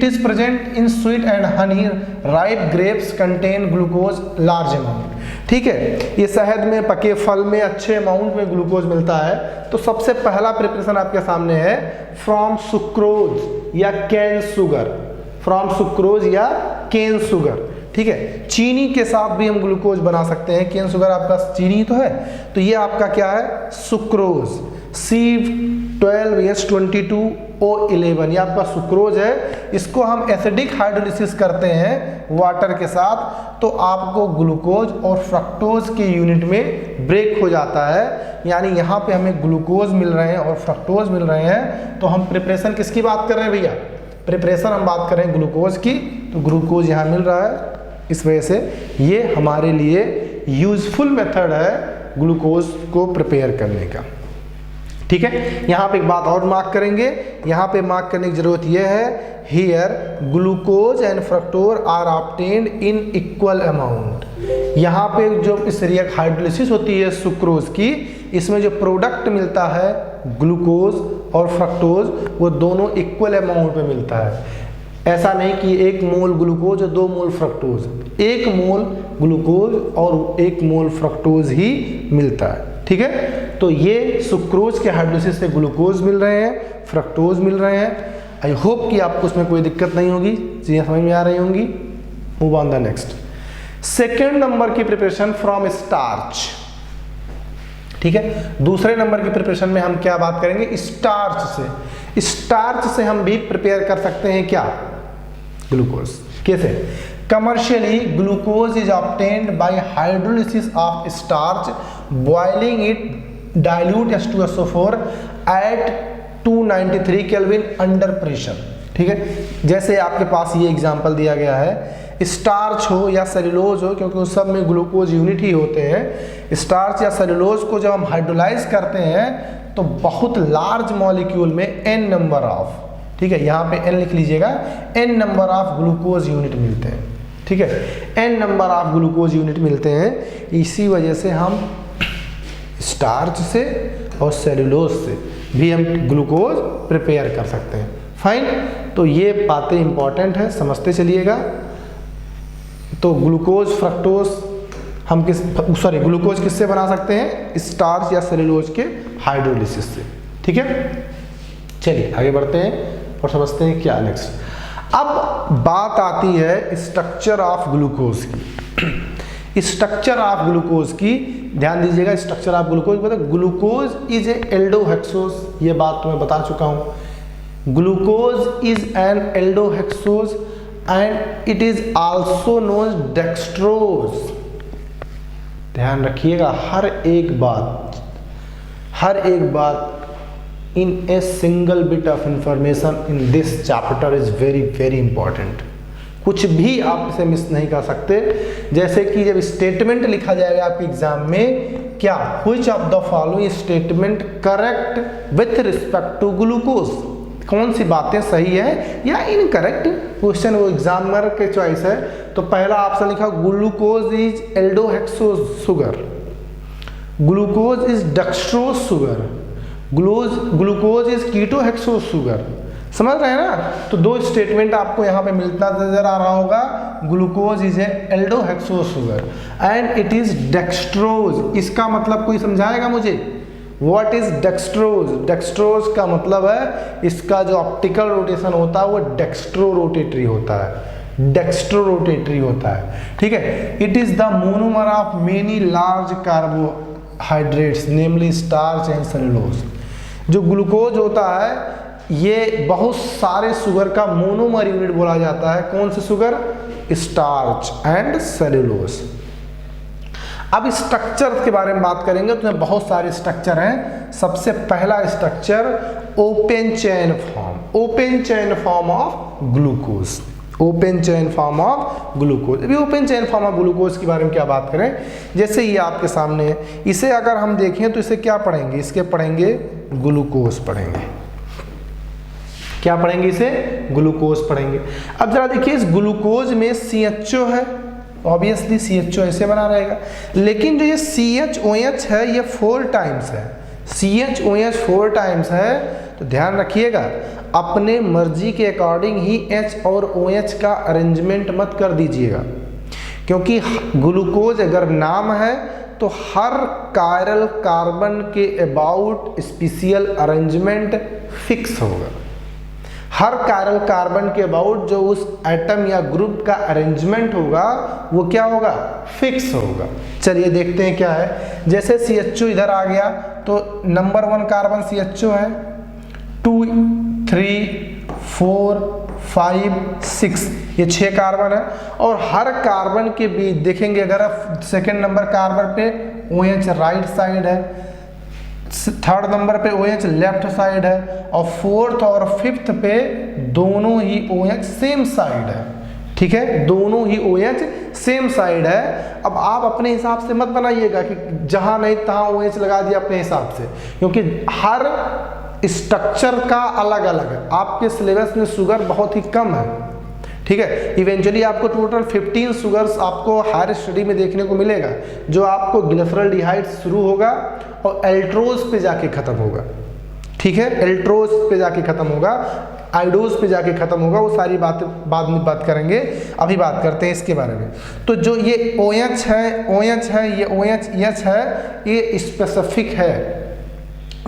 S1: is present in sweet and honey, ripe grapes contain glucose large amount. ठीक है, ये शहद में, पके फल में अच्छे amount में ग्लूकोज मिलता है। तो सबसे पहला प्रिपरेशन आपके सामने है फ्रॉम सुक्रोज या कैन शुगर, फ्रॉम सुक्रोज या केन शुगर। ठीक है, चीनी के साथ भी हम ग्लूकोज बना सकते हैं। केन शुगर आपका चीनी तो है, तो ये आपका क्या है, सुक्रोज, C12H22O11, ये आपका सुक्रोज है। इसको हम एसिडिक हाइड्रोलिसिस करते हैं वाटर के साथ, तो आपको ग्लूकोज और फ्रक्टोज के यूनिट में ब्रेक हो जाता है। यानी यहाँ पे हमें ग्लूकोज मिल रहे हैं और फ्रक्टोज मिल रहे हैं। तो हम प्रिपरेशन किसकी बात कर रहे हैं भैया, प्रिपरेशन हम बात कर रहे हैं ग्लूकोज की। तो ग्लूकोज यहाँ मिल रहा है, इस वजह से ये हमारे लिए यूजफुल मेथड है ग्लूकोज को प्रिपेयर करने का। ठीक है, यहाँ पे एक बात और मार्क करेंगे, यहाँ पे मार्क करने की जरूरत यह है, here glucose and fructose are obtained in equal amount. यहाँ पे जो इस रिएक्शन हाइड्रोलिसिस होती है सुक्रोज की, इसमें जो प्रोडक्ट मिलता है ग्लूकोज और फ्रक्टोज, वो दोनों इक्वल अमाउंट में मिलता है। ऐसा नहीं कि 1 मोल ग्लूकोज और 2 मोल फ्रक्टोज, 1 मोल ग्लूकोज और 1 मोल फ्रक्टोज ही मिलता है। ठीक है, तो ये सुक्रोज के हाइड्रोलिसिस से ग्लूकोज मिल रहे हैं, फ्रक्टोज मिल रहे हैं। आई होप कि आपको उसमें कोई दिक्कत नहीं होगी, चीजें समझ में आ रही होंगी। Move on the next. Second number की प्रिपरेशन फ्रॉम स्टार्च। ठीक है, दूसरे नंबर की प्रिपरेशन में हम क्या बात करेंगे, स्टार्च से। स्टार्च से हम भी प्रिपेयर कर सकते हैं क्या, ग्लूकोज। कैसे, commercially glucose is obtained by hydrolysis of starch, boiling it dilute H2SO4 at 293 kelvin under pressure. ठीक है, जैसे आपके पास ये एग्जांपल दिया गया है, स्टार्च हो या सेलुलोज हो, क्योंकि उस सब में ग्लूकोज यूनिट ही होते हैं। स्टार्च या सेलुलोज को जब हम हाइड्रोलाइज करते हैं तो बहुत लार्ज मॉलिक्यूल में n नंबर ऑफ, ठीक है, यहाँ पे n लिख लीजिएगा, n number of glucose unit मिलते हैं। ठीक है, n number of glucose unit मिलते हैं। इसी वजह से हम स्टार्च से और सेलुलोज से भी हम ग्लूकोज प्रिपेयर कर सकते हैं। फाइन, तो ये बातें इंपॉर्टेंट है, समझते चलिएगा। तो ग्लूकोज फ्रक्टोज हम ग्लूकोज किससे बना सकते हैं, स्टार्च या सेलुलोज के हाइड्रोलिसिस से। ठीक है, चलिए आगे बढ़ते हैं और समझते हैं क्या नेक्स्ट। अब बात आती है स्ट्रक्चर ऑफ ग्लूकोज की। स्ट्रक्चर ऑफ ग्लूकोज की ध्यान दीजिएगा, स्ट्रक्चर ऑफ ग्लूकोज मतलब ग्लूकोज इज ए एल्डोहेक्सोज, ये बात तो मैं बता चुका हूं। Glucose is an aldohexose and it is also known dextrose. ध्यान रखिएगा, हर एक बात in a single bit of information in this chapter is very very important। कुछ भी आप इसे मिस नहीं कर सकते। जैसे कि जब स्टेटमेंट लिखा जाएगा आपके एग्जाम में, क्या which of the following statement correct with respect to glucose, कौन सी बातें सही है या इनकरेक्ट, क्वेश्चन वो एग्जामिनर के चॉइस है। तो पहला ऑप्शन लिखा glucose is aldohexose sugar, glucose is dextrose sugar, glucose is ketohexose sugar. समझ रहे हैं ना, तो दो स्टेटमेंट आपको यहाँ पे मिलता नजर आ रहा होगा। Glucose is a aldohexose sugar and it is dextrose. इसका मतलब कोई समझाएगा मुझे, व्हाट इज डेक्सट्रोज? डेक्सट्रोज का मतलब है इसका जो ऑप्टिकल रोटेशन होता है वो डेक्स्ट्रो रोटेटरी होता है, डेक्स्ट्रो रोटेटरी होता है। ठीक है, it is the monomer of many large carbohydrates namely starch and cellulose. जो ग्लूकोज होता है ये बहुत सारे शुगर का मोनोमर यूनिट बोला जाता है। कौन से शुगर? Starch and cellulose. अब स्ट्रक्चर के बारे में बात करेंगे तो बहुत सारे स्ट्रक्चर हैं। सबसे पहला structure open chain form, open chain form of glucose, open chain form of glucose. अभी open chain form of glucose के बारे में क्या बात करें, जैसे ये आपके सामने है, इसे अगर हम देखें तो इसे क्या पढ़ेंगे, इसके पढ़ेंगे ग्लूकोज पढ़ेंगे। क्या पढ़ेंगे? इसे ग्लूकोज पढ़ेंगे। अब जरा देखिए इस ग्लूकोज में CHO है, ऑब्वियसली CHO ऐसे बना रहेगा, लेकिन जो ये CHOH है ये 4 टाइम्स है। CHOH 4 टाइम्स है, तो ध्यान रखिएगा अपने मर्जी के अकॉर्डिंग ही H और OH का अरेंजमेंट मत कर दीजिएगा, क्योंकि ग्लूकोज अगर नाम है तो हर कायरल कार्बन के अबाउट स्पेशल अरेंजमेंट फिक्स होगा। हर कायरल कार्बन के अबाउट जो उस एटम या ग्रुप का अरेंजमेंट होगा वो क्या होगा, फिक्स होगा। चलिए देखते हैं क्या है। जैसे CHO इधर आ गया तो नंबर 1 कार्बन CHO है, 2 3 4 5 6, ये 6 कार्बन है। और हर कार्बन के बीच देखेंगे, अगर आप सेकेंड नंबर कार्बन पे OH राइट साइड है, थर्ड नंबर पे OH लेफ्ट साइड है, और फोर्थ और फिफ्थ पे दोनों ही OH सेम साइड है। ठीक है, दोनों ही OH सेम साइड है। अब आप अपने हिसाब से मत बनाइएगा कि जहां नहीं तहां OH लगा दिया अपने हिसाब से, क्योंकि हर स्ट्रक्चर का अलग अलग है। आपके सिलेबस में शुगर बहुत ही कम है। ठीक है, इवेंचुअली आपको टोटल 15 शुगर्स आपको हायर स्टडी में देखने को मिलेगा, जो आपको ग्लिसरॉल्डिहाइड शुरू होगा और एल्ट्रोज पे जाके खत्म होगा। ठीक है, एल्ट्रोज पे जाके खत्म होगा, आइडोज पे जाके खत्म होगा। वो सारी बातें बाद में बात करेंगे, अभी बात करते हैं इसके बारे में। तो जो ये OH है, ये OH है, ये स्पेसिफिक है।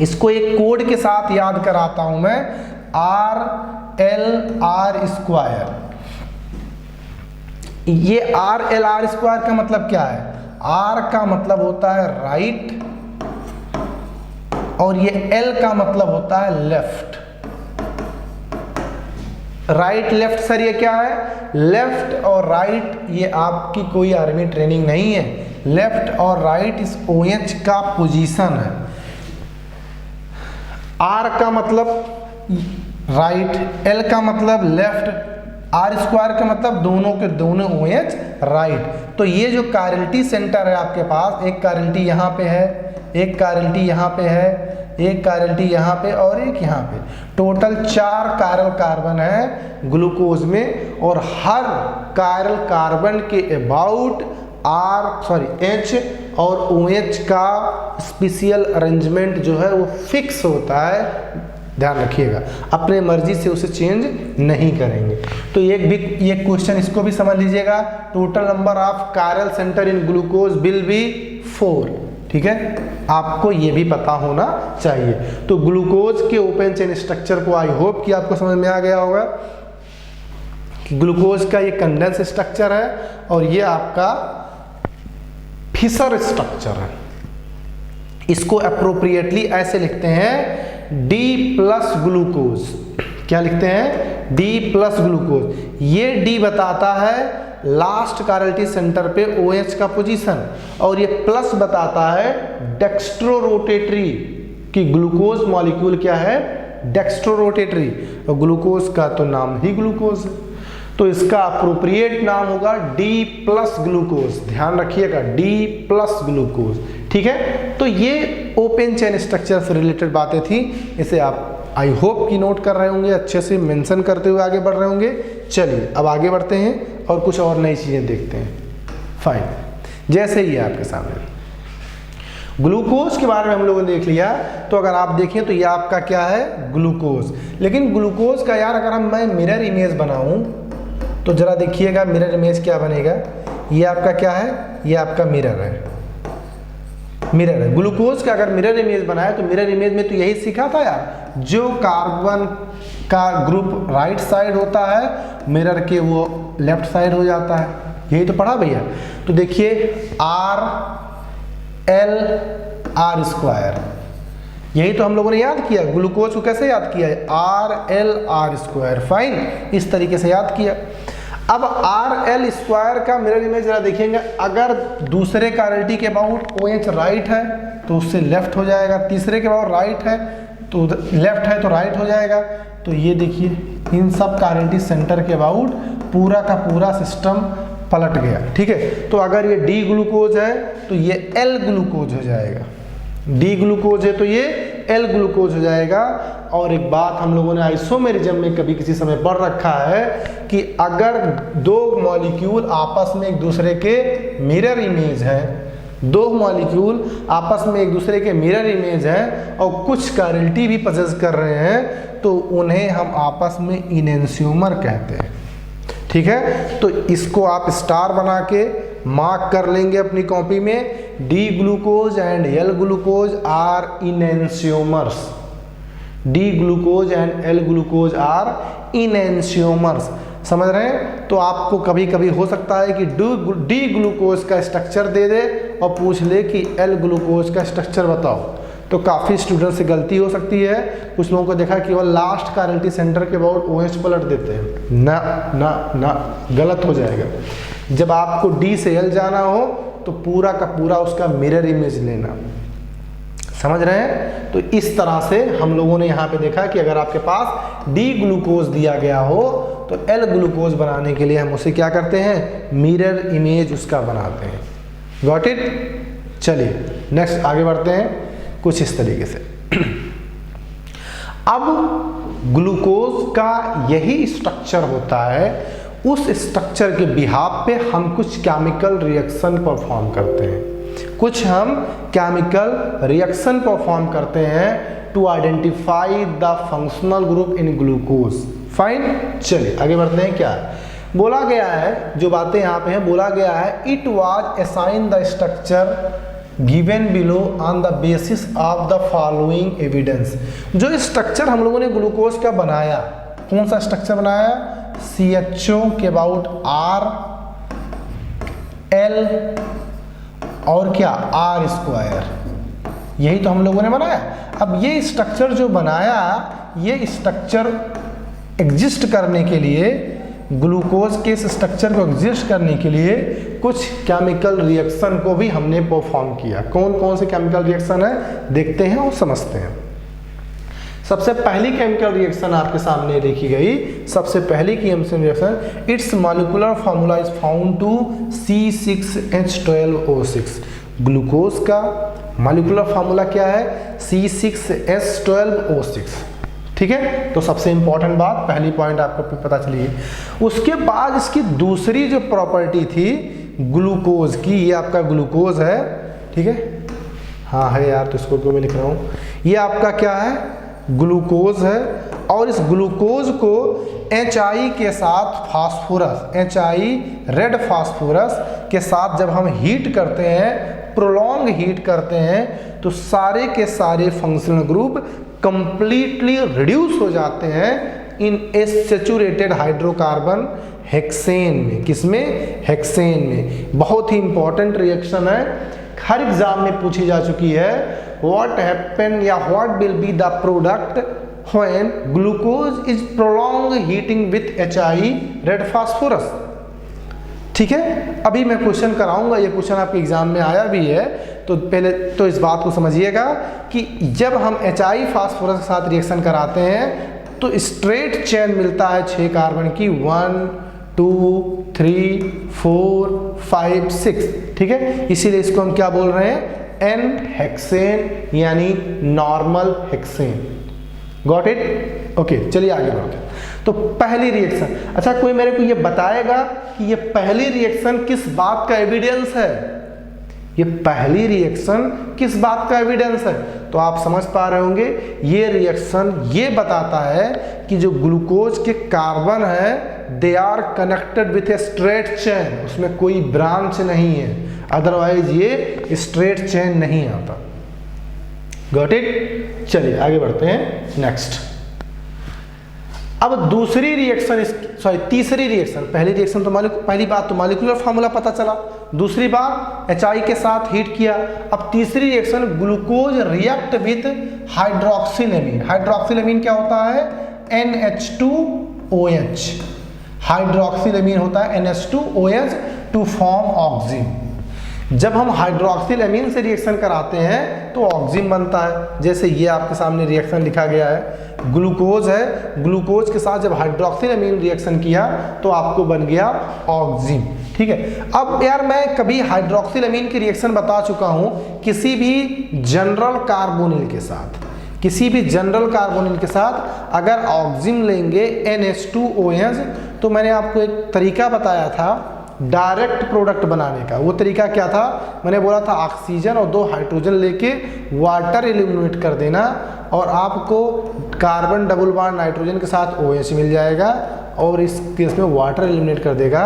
S1: इसको एक कोड के साथ याद कराता हूं मैं, RLR²। ये RLR² का मतलब क्या है? R का मतलब होता है राइट, और ये L का मतलब होता है लेफ्ट। राइट लेफ्ट सर ये क्या है? लेफ्ट और राइट ये आपकी कोई आर्मी ट्रेनिंग नहीं है। लेफ्ट और राइट इस OH का पोजीशन है। R का मतलब राइट, L का मतलब लेफ्ट, R² का मतलब दोनों के दोनों OH राइट। तो ये जो कायरलिटी सेंटर है आपके पास, एक कायरलिटी यहाँ पे है, एक कायरलिटी यहाँ पे है, एक कायरलिटी यहाँ पे और एक यहाँ पे, टोटल 4 कायरल कार्बन है ग्लूकोज में। और हर कायरल कार्बन के अबाउट H और OH का स्पेशल अरेंजमेंट जो है वो फिक्स होता है। ध्यान रखिएगा, अपने मर्जी से उसे चेंज नहीं करेंगे। तो ये क्वेश्चन इसको भी समझ लीजिएगा, total number of chiral centre in glucose will be 4। ठीक है, आपको ये भी पता होना चाहिए। तो ग्लूकोज के ओपन चेन स्ट्रक्चर को आई होप कि आपको समझ में आ गया होगा कि ग्लूकोज का ये कंडेंस स्ट्रक्चर है और ये आपका फिशर स्ट्रक्चर है। इसको अप्रोप्रिएटली ऐसे लिखते हैं D+ ग्लूकोज। क्या लिखते हैं? D+ glucose. ये D बताता है लास्ट कायरलिटी सेंटर पे OH का पोजीशन, और ये प्लस बताता है डेक्स्ट्रो रोटेटरी कि ग्लूकोज मॉलिक्यूल क्या है? Dextro rotatory. और ग्लूकोज का तो नाम ही ग्लूकोज है, तो इसका अप्रोप्रिएट नाम होगा D+ ग्लूकोज। ध्यान रखिएगा, D+ ग्लूकोज। ठीक है, तो ये ओपन चेन स्ट्रक्चर से रिलेटेड बातें थी। इसे आप आई होप कि नोट कर रहे होंगे, अच्छे से मेंशन करते हुए आगे बढ़ रहे होंगे। चलिए अब आगे बढ़ते हैं और कुछ और नई चीज़ें देखते हैं। फाइन, जैसे ही आपके सामने ग्लूकोज के बारे में हम लोगों ने देख लिया, तो अगर आप देखें तो ये आपका क्या है? ग्लूकोज। लेकिन ग्लूकोज का यार अगर मैं मिरर इमेज बनाऊं तो जरा देखिएगा मिरर इमेज क्या बनेगा। ये आपका क्या है? ये आपका मिरर है, मिरर है। ग्लूकोज का अगर मिरर इमेज बनाए तो मिरर इमेज में तो यही सीखा था यार, जो कार्बन का ग्रुप राइट साइड होता है मिरर के वो लेफ्ट साइड हो जाता है। यही तो पढ़ा भैया। तो देखिए RLR², यही तो हम लोगों ने याद किया। ग्लूकोज को कैसे याद किया है? RLR²। फाइन, इस तरीके से याद किया। अब RL² का मिरर इमेज जरा देखिएगा। अगर दूसरे कायरलिटी के अबाउट OH राइट है तो उससे लेफ्ट हो जाएगा, तीसरे के अबाउट राइट है तो लेफ्ट है तो राइट हो जाएगा। तो ये देखिए इन सब कायरलिटी सेंटर के अबाउट पूरा का पूरा सिस्टम पलट गया। ठीक है, तो अगर ये D ग्लूकोज है तो ये L ग्लूकोज हो जाएगा, D ग्लूकोज है तो ये L ग्लूकोज हो जाएगा। और एक बात हम लोगों ने आइसोमेरिज्म में कभी किसी समय पढ़ रखा है कि अगर दो मॉलिक्यूल आपस में एक दूसरे के मिरर इमेज है दो मॉलिक्यूल आपस में एक दूसरे के मिरर इमेज हैं और कुछ कैरेलिटी भी पजेस कर रहे हैं तो उन्हें हम आपस में इनेंशियोमर कहते हैं। ठीक है, तो इसको आप स्टार बना के मार्क कर लेंगे अपनी कॉपी में। D glucose and L glucose are enantiomers. D glucose and L glucose are enantiomers. समझ रहे हैं? तो आपको कभी कभी हो सकता है कि डी ग्लूकोज का स्ट्रक्चर दे दे और पूछ ले कि एल ग्लूकोज का स्ट्रक्चर बताओ, तो काफ़ी स्टूडेंट से गलती हो सकती है। कुछ लोगों को देखा कि वो लास्ट कैरेलिटी सेंटर के बाद OH पलट देते हैं। ना ना ना, गलत हो जाएगा। जब आपको डी से एल जाना हो तो पूरा का पूरा उसका मिरर इमेज लेना। समझ रहे हैं? तो इस तरह से हम लोगों ने यहाँ पे देखा कि अगर आपके पास डी ग्लूकोज दिया गया हो तो एल ग्लूकोज बनाने के लिए हम उसे क्या करते हैं, मिरर इमेज उसका बनाते हैं। Got it? चलिए नेक्स्ट आगे बढ़ते हैं कुछ इस तरीके से। अब ग्लूकोज का यही स्ट्रक्चर होता है, उस स्ट्रक्चर के बिहाफ पे हम कुछ केमिकल रिएक्शन परफॉर्म करते हैं। कुछ हम केमिकल रिएक्शन परफॉर्म करते हैं to identify the functional group in glucose. Fine, चलिए आगे बढ़ते हैं। क्या बोला गया है, जो बातें यहाँ पे हैं, बोला गया है it was assign the structure given below on the basis of the following evidence. जो स्ट्रक्चर हम लोगों ने ग्लूकोज का बनाया, कौन सा स्ट्रक्चर बनाया, CHO के अबाउट R L और क्या R स्क्वायर, यही तो हम लोगों ने बनाया। अब ये स्ट्रक्चर जो बनाया, ये स्ट्रक्चर एग्जिस्ट करने के लिए, ग्लूकोज के इस स्ट्रक्चर को एग्जिस्ट करने के लिए कुछ केमिकल रिएक्शन को भी हमने परफॉर्म किया। कौन कौन से केमिकल रिएक्शन है देखते हैं और समझते हैं। सबसे पहली केमिकल रिएक्शन आपके सामने देखी गई, सबसे पहली chemical reaction, its molecular formula is found to C6H12O6। Glucose का मॉलिक्यूलर फार्मूला क्या है, C6H12O6। ठीक है, तो सबसे इंपॉर्टेंट बात, पहली पॉइंट आपको पता चली है। उसके बाद इसकी दूसरी जो प्रॉपर्टी थी ग्लूकोज की, ये आपका ग्लूकोज है, ठीक है, हाँ है यार, तो इसको क्यों मैं लिख रहा हूँ, ये आपका क्या है, ग्लूकोज है। और इस ग्लूकोज को HI के साथ फास्फोरस, HI रेड फास्फोरस के साथ जब हम हीट करते हैं, प्रोलॉन्ग हीट करते हैं, तो सारे के सारे फंक्शनल ग्रुप कंप्लीटली रिड्यूस हो जाते हैं इन ए सैचुरेटेड हाइड्रोकार्बन हेक्सेन में। किसमें, हेक्सेन में। बहुत ही इंपॉर्टेंट रिएक्शन है, हर एग्जाम में पूछी जा चुकी है। व्हाट हैपन या what will be the product when glucose is prolong heating with HI red phosphorus. ठीक है, अभी मैं क्वेश्चन कराऊंगा, ये क्वेश्चन आपके एग्जाम में आया भी है, तो पहले तो इस बात को समझिएगा कि जब हम HI फास्फोरस के साथ रिएक्शन कराते हैं तो स्ट्रेट चेन मिलता है 6 कार्बन की, 1 2 3 4 5 6। ठीक है, इसीलिए इसको हम क्या बोल रहे हैं, N हेक्सेन यानी normal hexane. Got it? Okay, चलिए आगे बढ़ते हैं। तो पहली रिएक्शन, अच्छा कोई मेरे को ये बताएगा कि ये पहली रिएक्शन किस बात का एविडेंस है, ये पहली रिएक्शन किस बात का एविडेंस है? तो आप समझ पा रहे होंगे, ये रिएक्शन ये बताता है कि जो ग्लूकोज के कार्बन है they are connected with a straight chain, उसमें कोई ब्रांच नहीं है, अदरवाइज ये स्ट्रेट चेन नहीं आता। Got it? चलिए आगे बढ़ते हैं नेक्स्ट। अब दूसरी रिएक्शन, तीसरी रिएक्शन, पहली रिएक्शन तो पहली बात तो मॉलिक्यूलर फार्मूला पता चला, दूसरी बात HI के साथ हीट किया। अब तीसरी रिएक्शन, ग्लूकोज रिएक्ट विथ हाइड्रोक्सिलेमीन। हाइड्रोक्सिलेमीन क्या होता है, NH2OH। हाइड्रोक्सिलेमीन होता है NH2OH टू फॉर्म ऑक्सीजन। जब हम हाइड्रोक्सिलेमीन से रिएक्शन कराते हैं तो ऑक्सीजन बनता है। जैसे ये आपके सामने रिएक्शन लिखा गया है, ग्लूकोज है, ग्लूकोज के साथ जब हाइड्रोक्सिलेमीन रिएक्शन किया तो आपको बन गया ऑक्सीजन। ठीक है, अब यार मैं कभी हाइड्रोक्सिलेमीन की रिएक्शन बता चुका हूं किसी भी जनरल कार्बोनिल के साथ, किसी भी जनरल कार्बोनिल के साथ अगर ऑक्सीजन लेंगे NH2OH, तो मैंने आपको एक तरीका बताया था डायरेक्ट प्रोडक्ट बनाने का। वो तरीका क्या था, मैंने बोला था ऑक्सीजन और 2 हाइड्रोजन लेके वाटर एलिमिनेट कर देना और आपको कार्बन डबल बॉन्ड नाइट्रोजन के साथ OH मिल जाएगा और इस केस में वाटर एलिमिनेट कर देगा।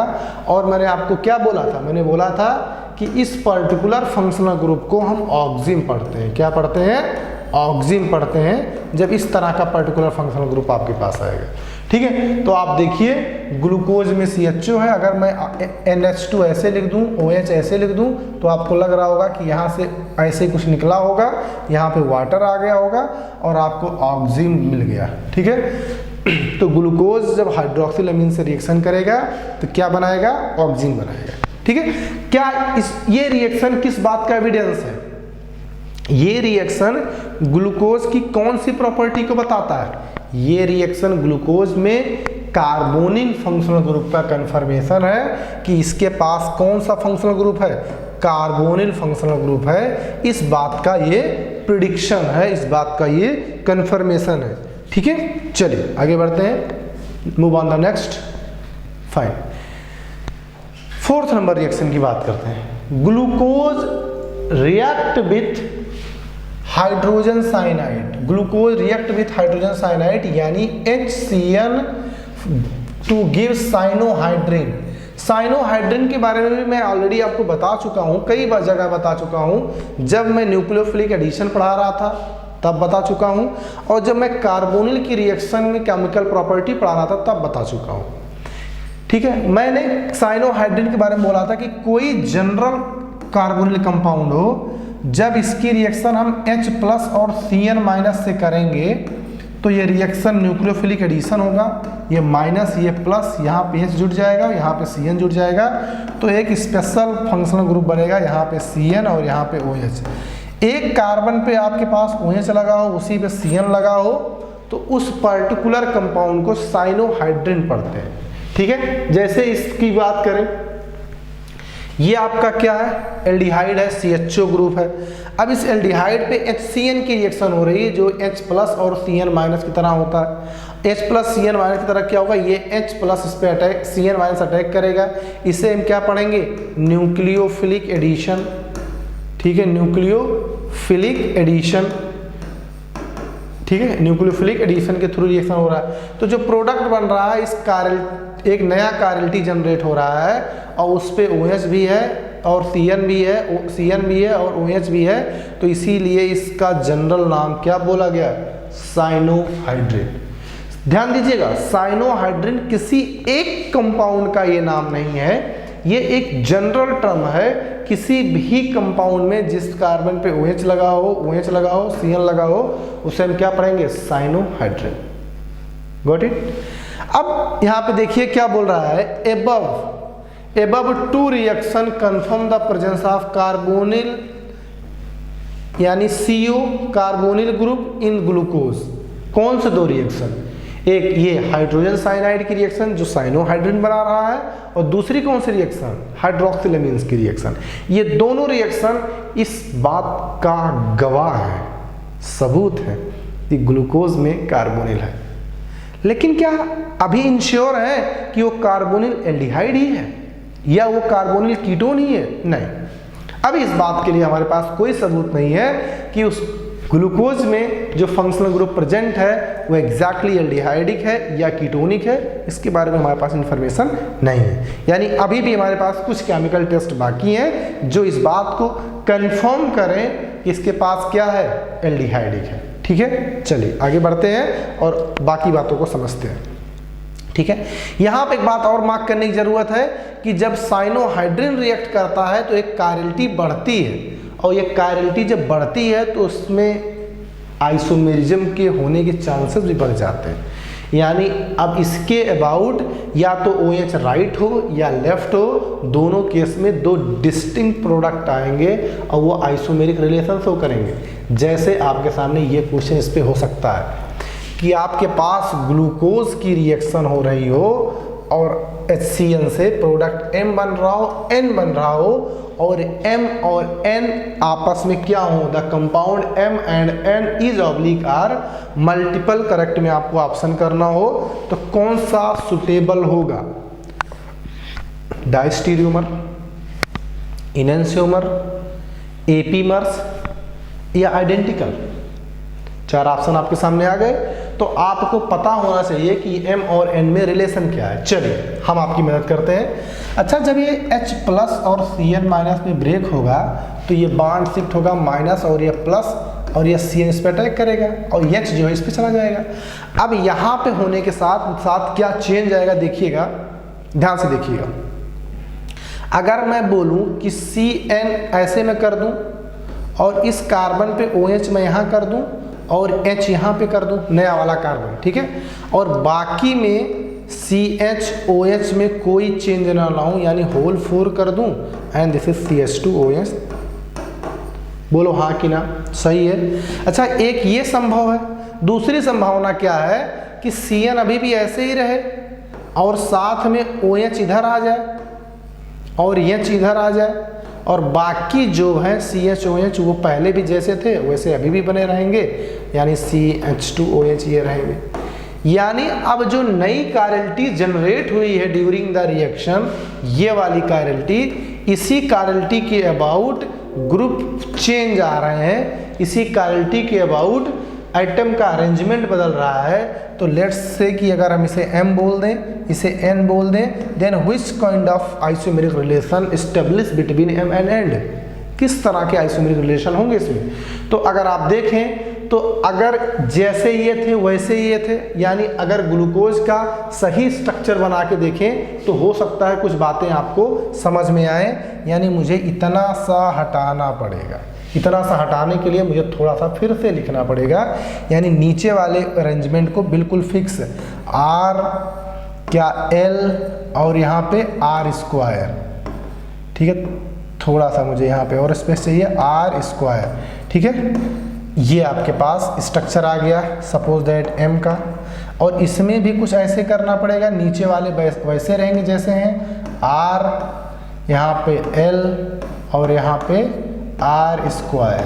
S1: और मैंने आपको क्या बोला था, मैंने बोला था कि इस पर्टिकुलर फंक्शनल ग्रुप को हम ऑक्सिम पढ़ते हैं। क्या पढ़ते हैं? ऑक्सिम पढ़ते हैं जब इस तरह का पर्टिकुलर फंक्शनल ग्रुप आपके पास आएगा। ठीक है, तो आप देखिए ग्लूकोज में CHO है, अगर मैं NH2 ऐसे लिख दूं, OH ऐसे लिख दूं, तो आपको लग रहा होगा कि यहाँ से ऐसे कुछ निकला होगा, यहाँ पे वाटर आ गया होगा और आपको ऑक्सिम मिल गया। ठीक है, तो ग्लूकोज जब हाइड्रोक्सिल अमीन से रिएक्शन करेगा तो क्या बनाएगा? ऑक्सिन बनाएगा। ठीक है, क्या ये रिएक्शन किस बात का एविडेंस है? ये रिएक्शन ग्लूकोज की कौन सी प्रॉपर्टी को बताता है? ये रिएक्शन ग्लूकोज में कार्बोनिल फंक्शनल ग्रुप का कंफर्मेशन है कि इसके पास कौन सा फंक्शनल ग्रुप है? कार्बोनिल फंक्शनल ग्रुप है। इस बात का ये प्रिडिक्शन है, इस बात का ये कंफर्मेशन है। ठीक है, चलिए आगे बढ़ते हैं, move on the next. Fine, 4th number reaction की बात करते हैं। Glucose react with hydrogen cyanide. Glucose react with hydrogen cyanide यानी HCN to give cyanohydrin. Cyanohydrin के बारे में भी मैं ऑलरेडी आपको बता चुका हूँ, कई बार जगह बता चुका हूँ। जब मैं न्यूक्लियोफिलिक एडिशन पढ़ा रहा था तब बता चुका हूँ, और जब मैं कार्बोनिल की रिएक्शन में केमिकल प्रॉपर्टी पढ़ा रहा था तब बता चुका हूँ। ठीक है, मैंने साइनोहाइड्रिन के बारे में बोला था कि कोई जनरल कार्बोनिल कंपाउंड हो, जब इसकी रिएक्शन हम H+ और Cn- से करेंगे तो ये रिएक्शन न्यूक्लियोफिलिक एडिशन होगा। ये माइनस, ये प्लस, यहाँ पे H जुड़ जाएगा, यहाँ पे Cn जुड़ जाएगा, तो एक स्पेशल फंक्शनल ग्रुप बनेगा। यहाँ पे Cn और यहाँ पे OH। एक कार्बन पे आपके पास OH लगा हो, उसी पे Cn लगा हो, तो उस पर्टिकुलर कंपाउंड को साइनोहाइड्रिन पढ़ते हैं। ठीक है, जैसे इसकी बात करें, ये आपका क्या है? एल्डिहाइड है, CHO ग्रुप है। अब इस एल्डिहाइड पे HCN की रिएक्शन हो रही है जो H+ और Cn- की तरह होता है। H+ Cn- की तरह क्या होगा? ये H+ इस पे अटैक, Cn- अटैक करेगा। इसे हम क्या पढ़ेंगे? Nucleophilic addition. ठीक है, न्यूक्लियोफिलिक एडिशन। ठीक है, न्यूक्लियोफिलिक एडिशन के थ्रू रिएक्शन हो रहा है। तो जो प्रोडक्ट बन रहा है, इस एक नया कार्बोनिल जनरेट हो रहा है और उस पे OH भी है और Cn भी है और OH भी है, तो इसीलिए इसका जनरल नाम क्या बोला गया? साइनोहाइड्रिन। ध्यान दीजिएगा, साइनोहाइड्रिन किसी एक कंपाउंड का ये नाम नहीं है, ये एक जनरल टर्म है। किसी भी कंपाउंड में जिस कार्बन पे OH लगा हो, Cn लगा हो, उसे हम क्या पढ़ेंगे? साइनोहाइड्रिन। Got it? अब यहाँ पे देखिए क्या बोल रहा है, above 2 reaction confirm the presence of carbonyl यानी CO carbonyl group in glucose. कौन से 2 रिएक्शन? एक ये हाइड्रोजन साइनाइड की रिएक्शन जो साइनोहाइड्रिन बना रहा है, और दूसरी कौन सी रिएक्शन? हाइड्रोक्सिल अमीन्स की रिएक्शन। ये दोनों रिएक्शन इस बात का गवाह है, सबूत है कि ग्लूकोज में कार्बोनिल है। लेकिन क्या अभी इंश्योर है कि वो कार्बोनिल एल्डिहाइड ही है या वो कार्बोनिल कीटोन ही है? नहीं, अभी इस बात के लिए हमारे पास कोई सबूत नहीं है कि उस ग्लूकोज में जो फंक्शनल ग्रुप प्रेजेंट है वो एग्जैक्टली एल्डिहाइडिक है या कीटोनिक है। इसके बारे में हमारे पास इंफॉर्मेशन नहीं है। यानी अभी भी हमारे पास कुछ केमिकल टेस्ट बाकी हैं जो इस बात को कंफर्म करें कि इसके पास क्या है? एल्डिहाइडिक है। ठीक है, चलिए आगे बढ़ते हैं और बाकी बातों को समझते हैं। ठीक है, यहाँ पे एक बात और मार्क करने की जरूरत है कि जब साइनोहाइड्रिन रिएक्ट करता है तो एक कायरलिटी बढ़ती है, और ये कायरलिटी जब बढ़ती है तो उसमें आइसोमेरिज्म के होने के चांसेस भी बढ़ जाते हैं। यानी अब इसके अबाउट या तो OH राइट हो या लेफ्ट हो, दोनों केस में 2 डिस्टिंक्ट प्रोडक्ट आएंगे और वो आइसोमेरिक रिलेशन शो करेंगे। जैसे आपके सामने ये क्वेश्चन इस पे हो सकता है कि आपके पास ग्लूकोज की रिएक्शन हो रही हो और HCN से प्रोडक्ट M बन रहा हो, N बन रहा हो, और M और N आपस में क्या हो? The compound M and N is oblique or multiple. Correct में आपको ऑप्शन करना हो तो कौन सा सुटेबल होगा? डायस्टीरियोमर, इनैंसियोमर, एपीमर्स या आइडेंटिकल। 4 ऑप्शन आपके सामने आ गए। तो आपको पता होना चाहिए कि M और N में रिलेशन क्या है। चलिए हम आपकी मदद करते हैं। अच्छा, जब ये H प्लस और Cn माइनस में ब्रेक होगा तो ये बॉन्ड शिफ्ट होगा माइनस, और ये प्लस और ये Cn इस पर अटैक करेगा और H जो है इस पर चला जाएगा। अब यहाँ पे होने के साथ साथ क्या चेंज आएगा देखिएगा, ध्यान से देखिएगा। अगर मैं बोलूँ कि Cn ऐसे में कर दूँ और इस कार्बन पे OH मैं यहाँ कर दूँ और H यहाँ पे कर दूँ, नया वाला कार्बन, ठीक है, और बाकी में CHOH में कोई चेंज ना लाऊं, यानी होल 4 कर दूं, एंड दिस इज CH2OH। बोलो हाँ कि ना, सही है। अच्छा, एक ये संभव है। दूसरी संभावना क्या है कि Cn अभी भी ऐसे ही रहे और साथ में OH इधर आ जाए और H इधर आ जाए, और बाकी जो है CHOH वो पहले भी जैसे थे वैसे अभी भी बने रहेंगे, यानी CH2OH ये रहेंगे। यानी अब जो नई कायरलिटी जनरेट हुई है ड्यूरिंग द रिएक्शन, ये वाली कायरलिटी, इसी कायरलिटी के अबाउट ग्रुप चेंज आ रहे हैं, इसी कायरलिटी के अबाउट एटम का अरेंजमेंट बदल रहा है। तो लेट्स से कि अगर हम इसे M बोल दें, इसे N बोल दें, then which kind of isomeric relation establish between M and N, किस तरह के आइसोमेरिक रिलेशन होंगे इसमें। तो अगर आप देखें तो अगर जैसे ये थे वैसे ये थे, यानी अगर ग्लूकोज का सही स्ट्रक्चर बना के देखें तो हो सकता है कुछ बातें आपको समझ में आए। यानी मुझे इतना सा हटाना पड़ेगा, इतना सा हटाने के लिए मुझे थोड़ा सा फिर से लिखना पड़ेगा, यानी नीचे वाले अरेंजमेंट को बिल्कुल फिक्स, R क्या L और यहाँ पे R², ठीक है, थोड़ा सा मुझे यहाँ पे और स्पेस चाहिए, R², ठीक है। ये आपके पास स्ट्रक्चर आ गया सपोज दैट M का, और इसमें भी कुछ ऐसे करना पड़ेगा, नीचे वाले वैसे रहेंगे जैसे हैं, R यहाँ पे L और यहाँ पे R²,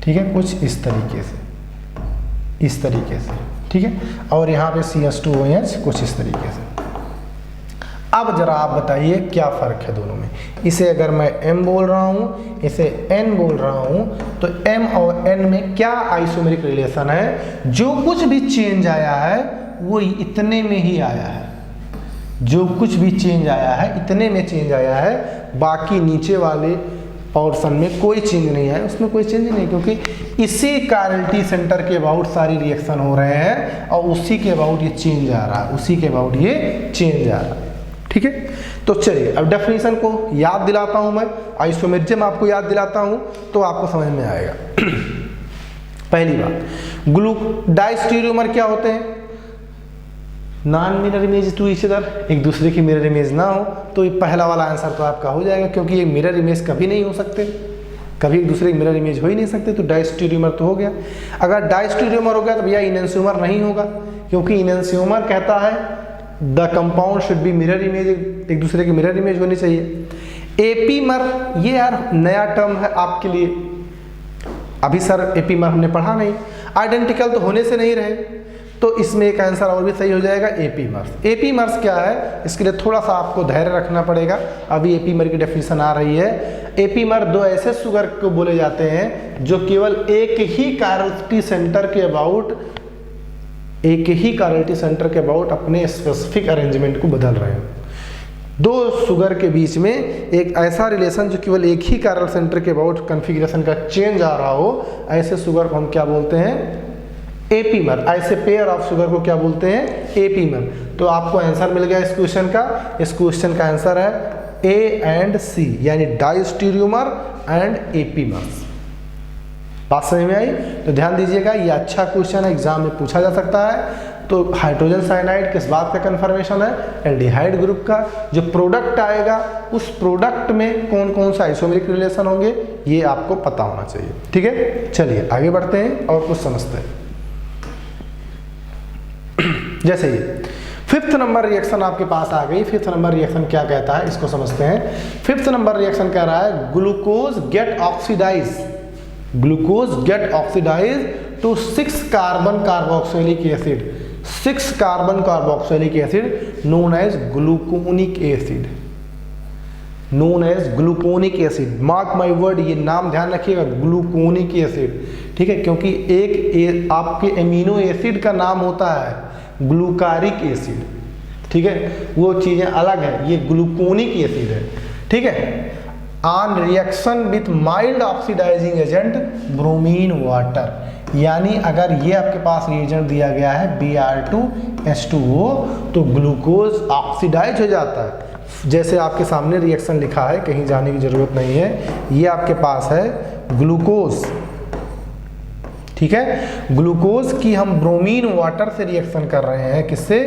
S1: ठीक है, कुछ इस तरीके से, इस तरीके से, ठीक है, और यहाँ पे CH2OH कुछ इस तरीके से। अब जरा आप बताइए क्या फ़र्क है दोनों में। इसे अगर मैं M बोल रहा हूँ, इसे N बोल रहा हूँ, तो M और N में क्या आइसोमेरिक रिलेशन है। जो कुछ भी चेंज आया है वो इतने में ही आया है, जो कुछ भी चेंज आया है इतने में चेंज आया है, बाकी नीचे वाले पोर्शन में कोई चेंज नहीं है, उसमें कोई चेंज नहीं, क्योंकि इसी कायरलिटी सेंटर के अबाउट सारी रिएक्शन हो रहे हैं और उसी के अबाउट ये चेंज आ रहा है, उसी के अबाउट ये चेंज आ रहा है, ठीक है। तो चलिए अब डेफिनेशन को याद दिलाता हूं मैं, आइसोमेरिज्म आपको याद दिलाता हूं तो आपको समझ में आएगा। पहली बात, डायस्टीरियोमर क्या होते हैं, non mirror image to each other, एक दूसरे की मिरर इमेज ना हो, तो ये पहला वाला आंसर तो आपका हो जाएगा, क्योंकि ये मिरर इमेज कभी नहीं हो सकते, कभी एक दूसरे की मिरर इमेज हो ही नहीं सकते, तो डायस्टीरियोमर तो हो गया। अगर डायस्टीरियोमर हो गया तो भैया इनैंसियोमर नहीं होगा, क्योंकि इनैंसियोमर कहता है the compound should be mirror image, एक दूसरे की मिरर इमेज होनी चाहिए। एपीमर, ये यार नया टर्म है आपके लिए, अभी सर एपीमर हमने पढ़ा नहीं, आइडेंटिकल तो होने से नहीं रहे, तो इसमें एक आंसर और भी सही हो जाएगा एपीमर्स। एपीमर्स क्या है, इसके लिए थोड़ा सा आपको धैर्य रखना पड़ेगा, अभी एपीमर की डेफिनेशन आ रही है। एपीमर दो ऐसे शुगर को बोले जाते हैं जो केवल एक ही कायरलिटी सेंटर के अबाउट, एक ही कायरलिटी सेंटर के अबाउट अपने स्पेसिफिक अरेंजमेंट को बदल रहे हैं। दो शुगर के बीच में एक ऐसा रिलेशन जो केवल एक ही कायरल सेंटर के अबाउट कॉन्फ़िगरेशन का चेंज आ रहा हो, ऐसे शुगर को हम क्या बोलते हैं, एपीमर। ऐसे पेयर ऑफ शुगर को क्या बोलते हैं, एपीमर। तो आपको आंसर मिल गया इस क्वेश्चन का, इस क्वेश्चन का आंसर है A एंड C, यानी डायस्टीरियोमर एंड एपीमर्स। बात समझ में आई? तो ध्यान दीजिएगा, ये अच्छा क्वेश्चन है, एग्जाम में पूछा जा सकता है। तो हाइड्रोजन साइनाइड किस बात का कन्फर्मेशन है, एल्डिहाइड ग्रुप का। जो प्रोडक्ट आएगा उस प्रोडक्ट में कौन कौन सा आइसोमेरिक रिलेशन होंगे ये आपको पता होना चाहिए, ठीक है। चलिए आगे बढ़ते हैं और कुछ समझते हैं। जैसे ये फिफ्थ नंबर रिएक्शन आपके पास आ गई। फिफ्थ नंबर रिएक्शन क्या कहता है इसको समझते हैं। फिफ्थ नंबर रिएक्शन कह रहा है glucose get oxidise, glucose get oxidise to 6 carbon carboxylic acid, 6 carbon carboxylic acid known as gluconic acid. Known as gluconic acid. Mark my word, ये नाम ध्यान रखिएगा, ग्लूकोनिक एसिड, ठीक है, क्योंकि आपके एमिनो एसिड का नाम होता है ग्लूकारिक एसिड, ठीक है, वो चीज़ें अलग है, ये ग्लूकोनिक एसिड है, ठीक है। On reaction with mild oxidising agent bromine water, यानी अगर ये आपके पास रिएजेंट दिया गया है Br2H2O तो ग्लूकोज ऑक्सीडाइज हो जाता है। जैसे आपके सामने रिएक्शन लिखा है, कहीं जाने की जरूरत नहीं है, ये आपके पास है ग्लूकोज, ठीक है। ग्लूकोज की हम ब्रोमीन वाटर से रिएक्शन कर रहे हैं, किससे?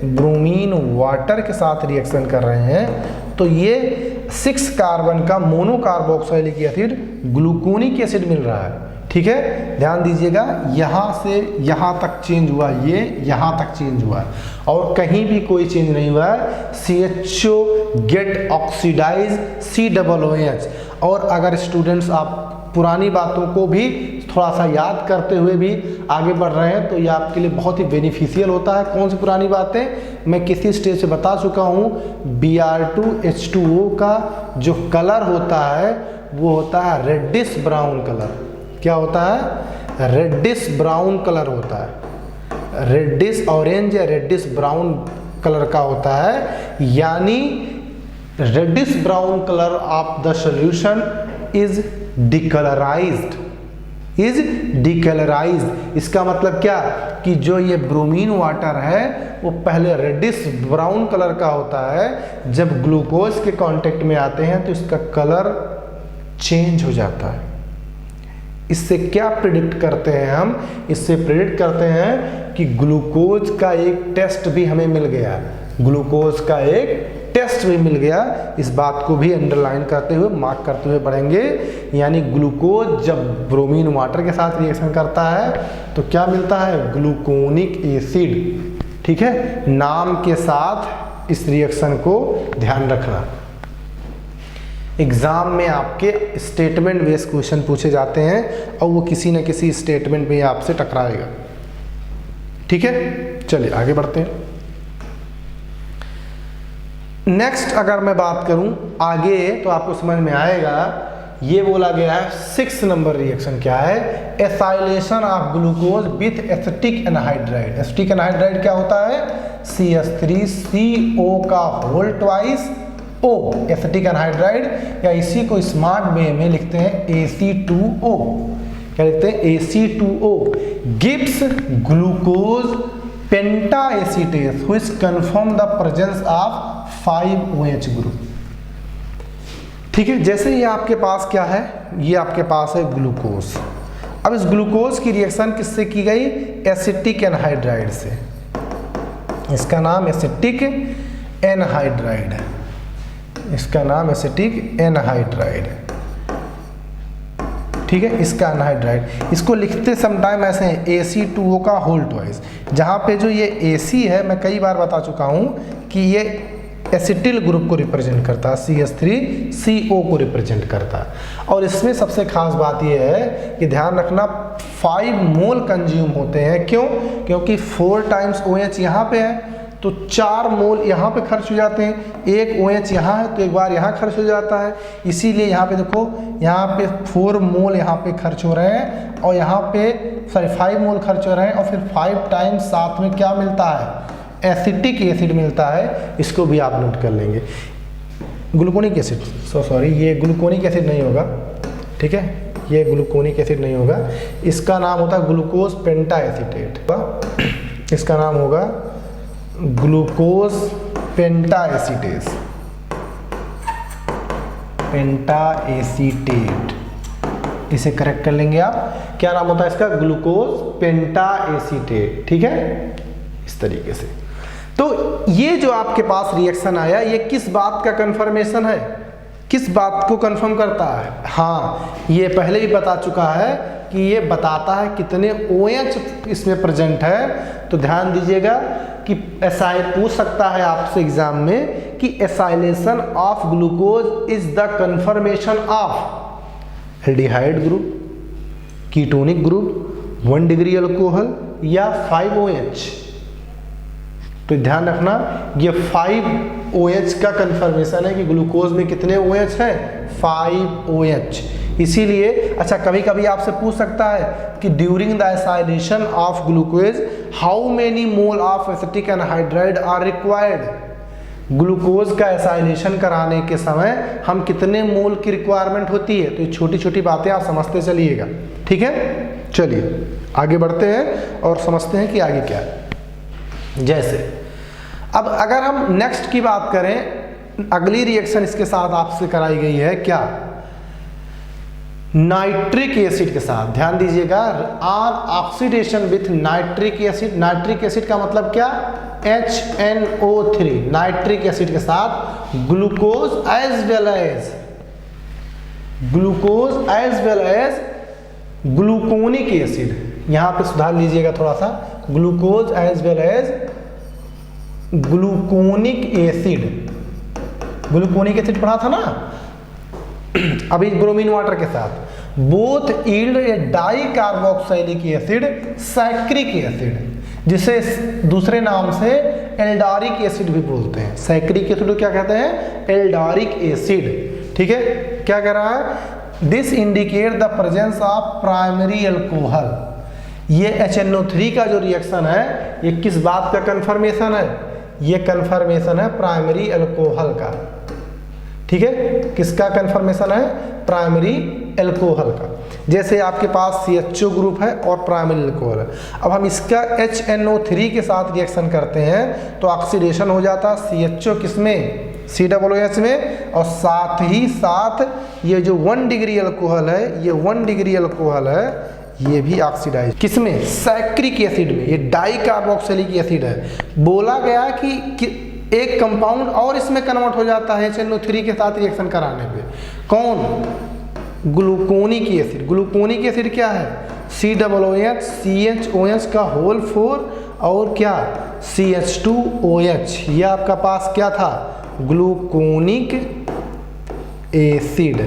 S1: ब्रोमीन वाटर के साथ रिएक्शन कर रहे हैं, तो ये 6 कार्बन का मोनोकार्बोक्सिलिक एसिड ग्लूकोनिक एसिड मिल रहा है, ठीक है। ध्यान दीजिएगा, यहाँ से यहाँ तक चेंज हुआ, ये यहाँ तक चेंज हुआ है और कहीं भी कोई चेंज नहीं हुआ है। CHO get oxidise COOH। और अगर स्टूडेंट्स आप पुरानी बातों को भी थोड़ा सा याद करते हुए भी आगे बढ़ रहे हैं तो ये आपके लिए बहुत ही बेनिफिशियल होता है। कौन सी पुरानी बातें? मैं किसी स्टेज से बता चुका हूँ, Br2H2O का जो कलर होता है वो होता है रेडिश ब्राउन कलर। क्या होता है? रेडिश ब्राउन कलर होता है, रेडिश ऑरेंज या रेडिश ब्राउन कलर का होता है, यानी reddish brown colour of the solution is decolourised, इसका मतलब क्या कि जो ये ब्रोमीन वाटर है वो पहले रेडिश ब्राउन कलर का होता है, जब ग्लूकोज के कांटेक्ट में आते हैं तो इसका कलर चेंज हो जाता है। इससे क्या प्रिडिक्ट करते हैं हम? इससे प्रिडिक्ट करते हैं कि ग्लूकोज का एक टेस्ट भी हमें मिल गया, ग्लूकोज का एक टेस्ट भी मिल गया। इस बात को भी अंडरलाइन करते हुए, मार्क करते हुए पढ़ेंगे, यानी ग्लूकोज जब ब्रोमीन वाटर के साथ रिएक्शन करता है तो क्या मिलता है? ग्लूकोनिक एसिड, ठीक है। नाम के साथ इस रिएक्शन को ध्यान रखना। एग्जाम में आपके स्टेटमेंट बेस्ड क्वेश्चन पूछे जाते हैं और वो किसी न किसी स्टेटमेंट में आपसे टकराएगा, ठीक है। चलिए आगे बढ़ते हैं। नेक्स्ट अगर मैं बात करूं आगे तो आपको समझ में आएगा, ये बोला गया है 6 नंबर रिएक्शन क्या है? Acylation of glucose with acetic anhydride. Acetic anhydride क्या होता है? CH3CO का whole twice O, acetic anhydride, या इसी को स्मार्ट वे में लिखते हैं AC2O। क्या लिखते हैं? AC2O gives glucose pentaacetate which confirm the presence of 5OH group, ठीक है। जैसे ये आपके पास क्या है? ये आपके पास है ग्लूकोज। अब इस ग्लूकोज की रिएक्शन किससे की गई? एसिटिक एनहाइड्राइड से। इसका नाम एसिटिक एनहाइड्राइड है, इसका नाम एसिटिक एनहाइड्राइड है, ठीक है। इसका एनहाइड्राइड, इसको लिखते समटाइम ऐसे हैं AC2O का होल ट्वाइस। जहाँ पे जो ये AC है, मैं कई बार बता चुका हूँ कि ये एसिटिल ग्रुप को रिप्रेजेंट करता है, CH3CO को रिप्रेजेंट करता है। और इसमें सबसे खास बात यह है कि ध्यान रखना 5 मोल कंज्यूम होते हैं। क्यों? क्योंकि 4 टाइम्स OH यहाँ पे है तो 4 मोल यहाँ पे खर्च हो जाते हैं। एक OH यहाँ है तो एक बार यहाँ खर्च हो जाता है, इसीलिए यहाँ पे देखो, यहाँ पे 4 मोल यहाँ पे खर्च हो रहे हैं और यहाँ पे 5 मोल खर्च हो रहे हैं, और फिर 5 टाइम्स साथ में क्या मिलता है? एसिटिक एसिड मिलता है। इसको भी आप नोट कर लेंगे। ग्लूकोनिक एसिड, सॉरी, ये ग्लूकोनिक एसिड नहीं होगा, ठीक है, ये ग्लूकोनिक एसिड नहीं होगा। इसका नाम होता है ग्लूकोज पेंटाएसीटेट, इसका नाम होगा ग्लूकोज पेंटाएसीटेस, पेंटाएसीटेट, इसे करेक्ट कर लेंगे आप। क्या नाम होता है इसका? ग्लूकोज पेंटाएसीटेट, ठीक है, इस तरीके से। तो ये जो आपके पास रिएक्शन आया, ये किस बात का कंफर्मेशन है? किस बात को कंफर्म करता है? हाँ, ये पहले भी बता चुका है कि ये बताता है कितने OH इसमें प्रेजेंट है। तो ध्यान दीजिएगा कि पूछ सकता है आपसे एग्जाम में कि acylation of glucose is the confirmation of aldehyde group, ketonic group, 1 degree alcohol या 5OH। तो ध्यान रखना ये 5 OH का कंफर्मेशन है कि ग्लूकोज में कितने OH है, 5 OH। इसीलिए अच्छा कभी कभी आपसे पूछ सकता है कि during the acylation of glucose how many mole of acetic anhydride are required. Glucose का एसाइलेशन कराने के समय हम कितने मोल की रिक्वायरमेंट होती है, तो ये छोटी छोटी बातें आप समझते चलिएगा, ठीक है। चलिए आगे बढ़ते हैं और समझते हैं कि आगे क्या है। जैसे अब अगर हम नेक्स्ट की बात करें, अगली रिएक्शन इसके साथ आपसे कराई गई है क्या, नाइट्रिक एसिड के साथ। ध्यान दीजिएगा, on oxidation with nitric acid. Nitric acid का मतलब क्या, HNO3। नाइट्रिक एसिड के साथ glucose as well as gluconic acid. यहां पे सुधार लीजिएगा थोड़ा सा, glucose as well as gluconic acid. Gluconic acid पढ़ा था ना अभी ब्रोमीन वाटर के साथ। Both yield a dicarboxylic acid saccharic acid, जिसे दूसरे नाम से एल्डारिक एसिड भी बोलते हैं। सैक्रिक एसिड को क्या कहते हैं, एल्डारिक एसिड, ठीक है। क्या कह रहा है, this indicate the presence of primary alcohol. ये HNO3 का जो रिएक्शन है ये किस बात का कंफर्मेशन है, ये कंफर्मेशन है प्राइमरी अल्कोहल का, ठीक है। किसका कंफर्मेशन है, प्राइमरी अल्कोहल का। जैसे आपके पास CHO ग्रुप है और प्राइमरी अल्कोहल है। अब हम इसका HNO3 के साथ रिएक्शन करते हैं तो ऑक्सीडेशन हो जाता है CHO किसमें, COOH में, और साथ ही साथ ये जो 1 डिग्री अल्कोहल है, ये 1 डिग्री अल्कोहल है, ये भी ऑक्सीडाइज किसमें, सैक्रिक एसिड में। ये डाई कार्बोक्सिलिक एसिड है। बोला गया कि एक कंपाउंड और इसमें कन्वर्ट हो जाता है HNO3 के साथ रिएक्शन कराने पे, कौन, ग्लूकोनिक एसिड। ग्लूकोनिक एसिड क्या है, COOH CHOH का होल 4 और क्या CH2OH। ये आपका पास क्या था, ग्लूकोनिक एसिड,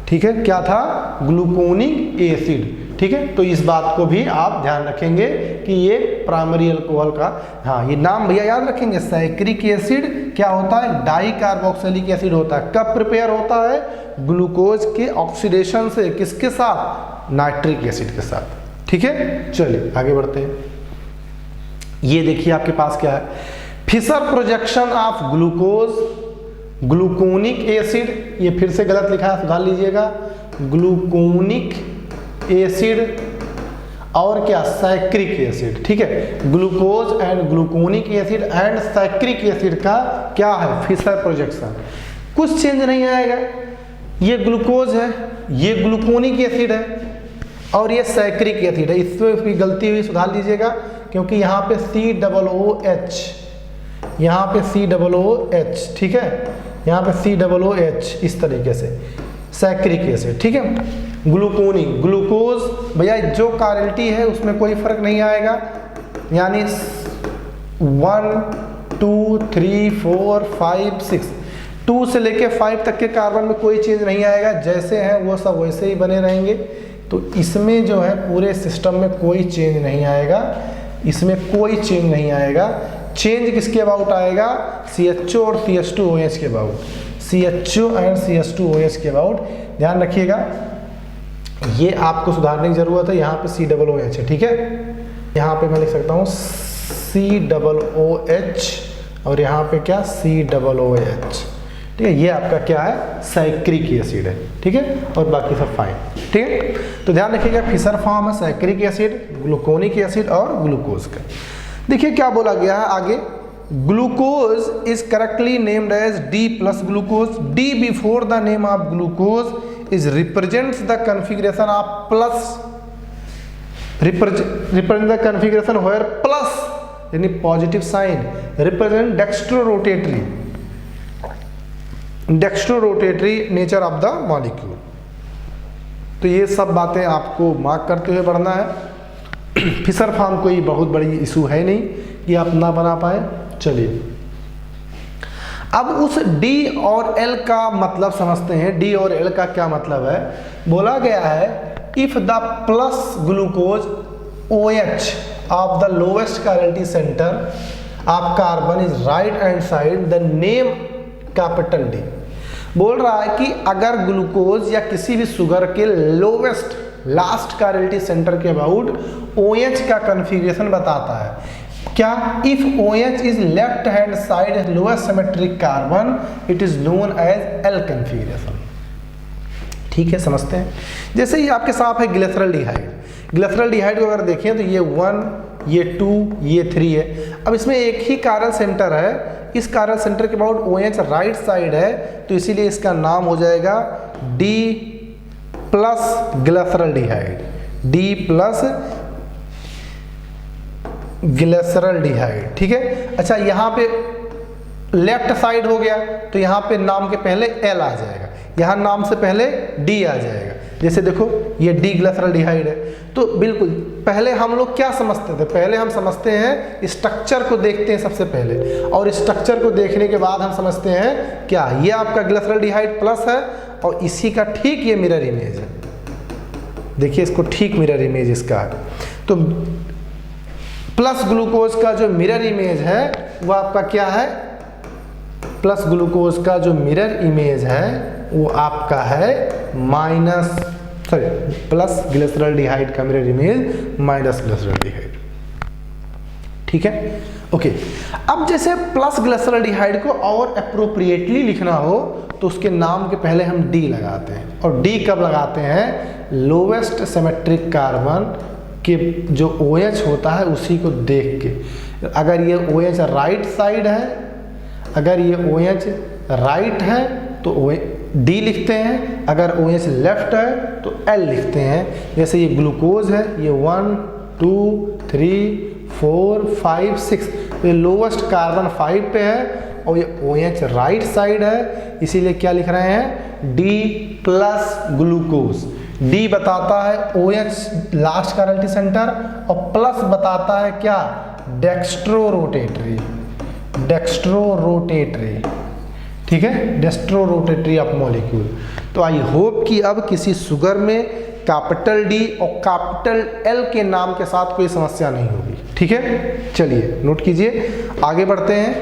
S1: ठीक है। क्या था, ग्लूकोनिक एसिड, ठीक है। तो इस बात को भी आप ध्यान रखेंगे कि ये प्राइमरी अल्कोहल का, हाँ ये नाम भैया याद रखेंगे। सैक्रिक एसिड क्या होता है, डाई कार्बोक्सिलिक एसिड होता है। कब प्रिपेयर होता है, ग्लूकोज के ऑक्सीडेशन से, किसके साथ, नाइट्रिक एसिड के साथ, ठीक है। चलिए आगे बढ़ते हैं। ये देखिए आपके पास क्या है, Fischer projection of glucose gluconic acid. ये फिर से गलत लिखा है, सुधार लीजिएगा, ग्लूकोनिक एसिड और क्या, सैक्रिक एसिड, ठीक है। Glucose and gluconic acid and saccharic acid का क्या है, फिशर प्रोजेक्शन। कुछ चेंज नहीं आएगा, ये ग्लूकोज है, ये ग्लूकोनिक एसिड है और ये सैक्रिक एसिड है। इसमें भी गलती हुई, सुधार लीजिएगा, क्योंकि यहाँ पे COOH, यहाँ पे COOH, ठीक है, यहाँ पे COOH इस तरीके से, सैक्रिक एसिड, ठीक है। ग्लूकोनिक, ग्लूकोज भैया जो कार्बोनिटी है उसमें कोई फर्क नहीं आएगा, यानी 1 2 3 4 5 6, 2 से लेके 5 तक के कार्बन में कोई चेंज नहीं आएगा, जैसे हैं वो सब वैसे ही बने रहेंगे। तो इसमें जो है पूरे सिस्टम में कोई चेंज नहीं आएगा, इसमें कोई चेंज नहीं आएगा। चेंज किसके अबाउट आएगा, CHO और CH2OH के अबाउट, CHO एंड CH2OH के अबाउट। ध्यान रखिएगा, ये आपको सुधारने की जरूरत है। यहाँ पे COOH है, ठीक है। यहाँ पे मैं लिख सकता हूँ COOH और यहाँ पे क्या, COOH, ठीक है। ये आपका क्या है, सैक्रिक एसिड है, ठीक है, और बाकी सब फाइन, ठीक है। तो ध्यान रखिएगा, फिशर फॉर्म है सैक्रिक एसिड, ग्लूकोनिक एसिड और ग्लूकोज का। देखिए क्या बोला गया है आगे, glucose is correctly named as D+ glucose. D before the name of glucose is represents the configuration of plus, represent the configuration where plus यानी positive sign, represent dextrorotatory nature of the molecule. तो ये सब बातें आपको mark करते हुए बढ़ना है। फिशर फॉर्म कोई बहुत बड़ी इशू है नहीं कि आप ना बना पाए। चलिए अब उस D और L का मतलब समझते हैं। D और L का क्या मतलब है, बोला गया है if the plus glucose OH of the lowest chirality center of carbon is right hand side the name capital D। बोल रहा है कि अगर ग्लूकोज या किसी भी शुगर के लोवेस्ट लास्ट कैरिलिटी सेंटर के अबाउट OH का कन्फिग्रेशन बताता है। क्या? If OH is left hand side lowest symmetric carbon it is known as L configuration. ठीक है, समझते हैं। जैसे ही आपके साथ है ग्लिसरॉल्डिहाइड, ग्लिसरॉल्डिहाइड को अगर देखें तो ये 1, ये 2, ये 3 है। अब इसमें एक ही कारल सेंटर है, इस कारल सेंटर के अबाउट OH राइट साइड है, तो इसीलिए इसका नाम हो जाएगा D plus glyceraldehyde, D plus glyceraldehyde. ठीक है। अच्छा, यहाँ पे लेफ्ट साइड हो गया तो यहाँ पे नाम के पहले L आ जाएगा, यहाँ नाम से पहले D आ जाएगा। जैसे देखो ये D ग्लिसरॉल्डिहाइड है, तो बिल्कुल पहले हम लोग क्या समझते थे? पहले हम समझते हैं स्ट्रक्चर को देखते हैं सबसे पहले, और स्ट्रक्चर को देखने के बाद हम समझते हैं क्या ये आपका ग्लिसरॉल्डिहाइड प्लस है और इसी का ठीक ये मिरर इमेज है। देखिए इसको ठीक मिरर इमेज इसका है। तो प्लस ग्लूकोज का जो मिरर इमेज है वो आपका क्या है? प्लस ग्लूकोज का जो मिरर इमेज है वो आपका है प्लस ग्लिसरॉल्डिहाइड का मिरर इमेज माइनस ग्लिसरॉल्डिहाइड। ठीक है, ओके। अब जैसे प्लस ग्लिसरॉल्डिहाइड को और अप्रोप्रिएटली लिखना हो तो उसके नाम के पहले हम D लगाते हैं, और D कब लगाते हैं? लोवेस्ट सिमेट्रिक कार्बन के जो OH होता है उसी को देख के। अगर ये OH राइट साइड है, अगर ये OH राइट है तो D लिखते हैं, अगर OH लेफ्ट है तो L लिखते हैं। जैसे ये ग्लूकोज है, ये 1, 2, 3, 4, 5, 6, ये लोवेस्ट कार्बन 5 पे है और ये OH राइट साइड है, इसीलिए क्या लिख रहे हैं? D plus glucose. D बताता है OH लास्ट कैरिलिटी सेंटर और प्लस बताता है क्या? Dextrorotatory, dextrorotatory. ठीक है, डेक्स्ट्रो रोटेटरी ऑफ मॉलिक्यूल। तो आई होप कि अब किसी शुगर में कैपिटल D और कैपिटल L के नाम के साथ कोई समस्या नहीं होगी। ठीक है, चलिए नोट कीजिए, आगे बढ़ते हैं।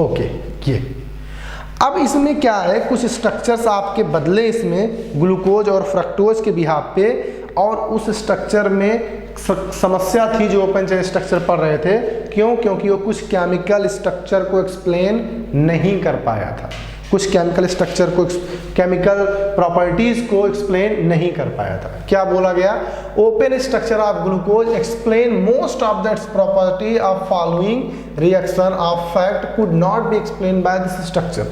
S1: ओके, ये अब इसमें क्या है, कुछ स्ट्रक्चर्स आपके बदले इसमें ग्लूकोज और फ्रक्टोज के बिहाफ पे, और उस स्ट्रक्चर में समस्या थी जो ओपन चेन स्ट्रक्चर पढ़ रहे थे। क्यों? क्योंकि वो कुछ केमिकल स्ट्रक्चर को एक्सप्लेन नहीं कर पाया था, कुछ केमिकल स्ट्रक्चर को, केमिकल प्रॉपर्टीज को एक्सप्लेन नहीं कर पाया था। क्या बोला गया? Open structure of glucose explain most of that's property of following reaction of fact could not be explain by this structure.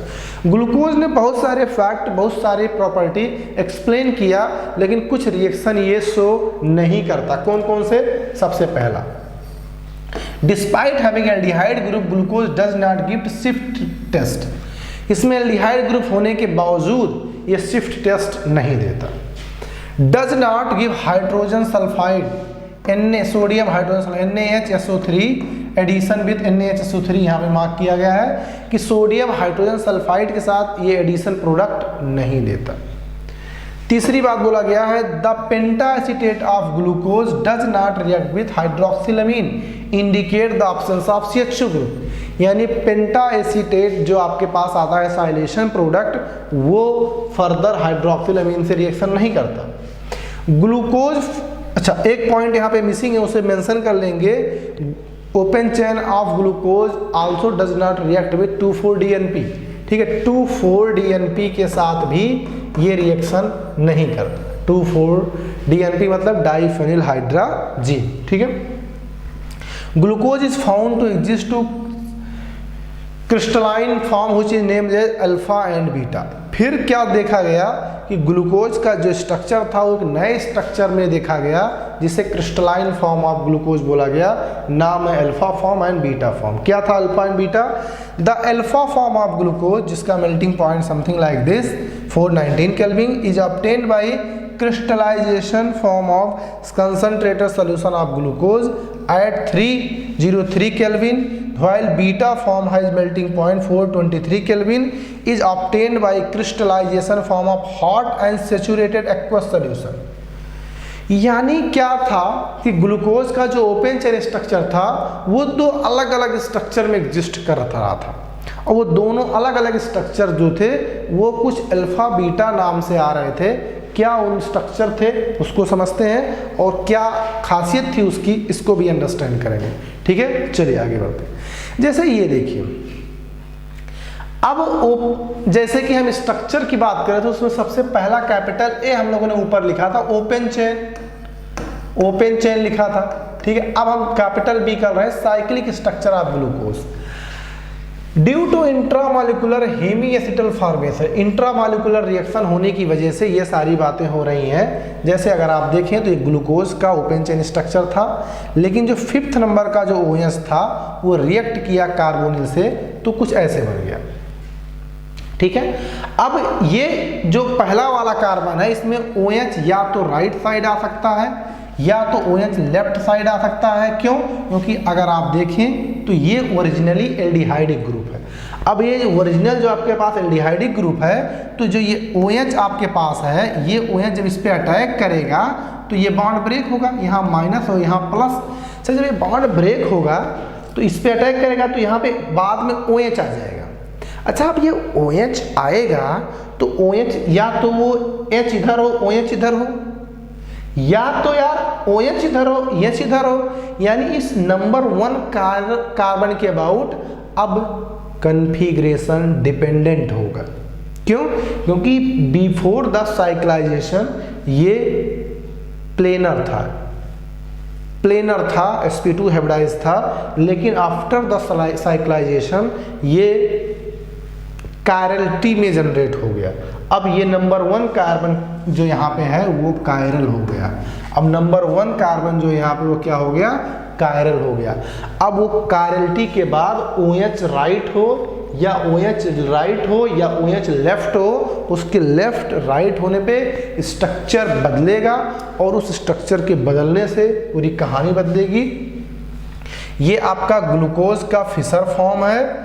S1: Glucose ने बहुत सारे फैक्ट, बहुत सारी प्रॉपर्टी एक्सप्लेन किया, लेकिन कुछ रिएक्शन ये शो नहीं करता। कौन कौन से? सबसे पहला, despite having aldehyde group glucose does not give शिफ्ट टेस्ट। इसमें एल्डिहाइड ग्रुप होने के बावजूद ये शिफ्ट टेस्ट नहीं देता। Does not give hydrogen sulphide, sodium hydrogen sulphide NaHSO3 addition with NaHSO3 यहाँ पे मार्क किया गया है कि सोडियम हाइड्रोजन सल्फाइड के साथ ये एडिशन प्रोडक्ट नहीं देता। तीसरी बात बोला गया है, the penta acetate of glucose does not react with hydroxylamine indicate the absence of CH2 group. यानी पेंटा एसीटेट जो आपके पास आता है साइलेशन प्रोडक्ट, वो फर्दर हाइड्रोक्सिलामीन से रिएक्शन नहीं करता। ग्लूकोज, अच्छा एक पॉइंट यहाँ पे मिसिंग है, उसे मेंशन कर लेंगे। Open chain of glucose also does not react with 2,4-DNP। ठीक है, 2,4-DNP के साथ भी ये रिएक्शन नहीं करता। 2,4-DNP मतलब डाइफेनिल हाइड्राजीन। ठीक है, glucose is found to exist two crystalline form which is named as alpha and beta. फिर क्या देखा गया कि ग्लूकोज का जो स्ट्रक्चर था वो एक नए स्ट्रक्चर में देखा गया जिसे क्रिस्टलाइन फॉर्म ऑफ ग्लूकोज बोला गया। नाम है alpha form and beta form. क्या था alpha and beta? The alpha form of glucose, जिसका melting point something like this 419 kelvin, is obtained by crystallization form of concentrated solution of glucose at 303 Kelvin, while beta form has melting point 423 Kelvin, is obtained by crystallization form of hot and saturated aqueous solution. यानी क्या था कि glucose का जो open chain structure था वो दो अलग अलग स्ट्रक्चर में एग्जिस्ट कर रहा था, और वो दोनों अलग अलग स्ट्रक्चर जो थे वो कुछ अल्फा बीटा नाम से आ रहे थे। क्या उन स्ट्रक्चर थे उसको समझते हैं, और क्या खासियत थी उसकी इसको भी अंडरस्टैंड करेंगे। ठीक है, चलिए आगे बढ़ते हैं। जैसे ये देखिए, अब जैसे कि हम स्ट्रक्चर की बात करें तो उसमें सबसे पहला कैपिटल ए हम लोगों ने ऊपर लिखा था, ओपन चेन लिखा था। ठीक है, अब हम कैपिटल बी कर रहे हैं, cyclic structure of glucose due to intramolecular hemiacetal formation. Intramolecular reaction होने की वजह से ये सारी बातें हो रही हैं। जैसे अगर आप देखें तो ये ग्लूकोज का ओपन चेन स्ट्रक्चर था, लेकिन जो 5th नंबर का जो OH था वो रिएक्ट किया कार्बोनिल से, तो कुछ ऐसे बन गया। ठीक है, अब ये जो पहला वाला कार्बन है इसमें OH या तो राइट साइड आ सकता है या तो OH लेफ्ट साइड आ सकता है। क्यों? क्योंकि अगर आप देखें तो ये ओरिजिनली एल्डिहाइडिक ग्रुप है। अब ये ओरिजिनल जो आपके पास एल्डिहाइडिक ग्रुप है, तो जो ये OH आपके पास है, ये OH जब इस पर अटैक करेगा तो ये बॉन्ड ब्रेक होगा, यहाँ माइनस और यहाँ प्लस। जब ये बॉन्ड ब्रेक होगा तो इस पर अटैक करेगा तो यहाँ पे बाद में OH आ जाएगा। अच्छा, अब ये OH आएगा तो OH या तो वो H इधर हो OH इधर हो, या तो यार OH इधर हो H इधर हो, यानी इस नंबर 1 कार्बन के अबाउट अब कन्फिग्रेशन डिपेंडेंट होगा। क्यों? क्योंकि बिफोर द साइक्लाइजेशन ये प्लेनर था, sp2 हेब्राइज था, लेकिन आफ्टर द साइक्लाइजेशन ये कायरलिटी में जनरेट हो गया। अब ये नंबर 1 कार्बन जो यहाँ पे है वो कायरल हो गया। अब नंबर 1 कार्बन जो यहाँ पे वो क्या हो गया? कायरल हो गया। अब वो कायरलिटी के बाद OH राइट हो या OH राइट हो या OH लेफ्ट हो, उसके लेफ्ट राइट होने पे स्ट्रक्चर बदलेगा और उस स्ट्रक्चर के बदलने से पूरी कहानी बदलेगी। ये आपका ग्लूकोज का फिशर फॉर्म है,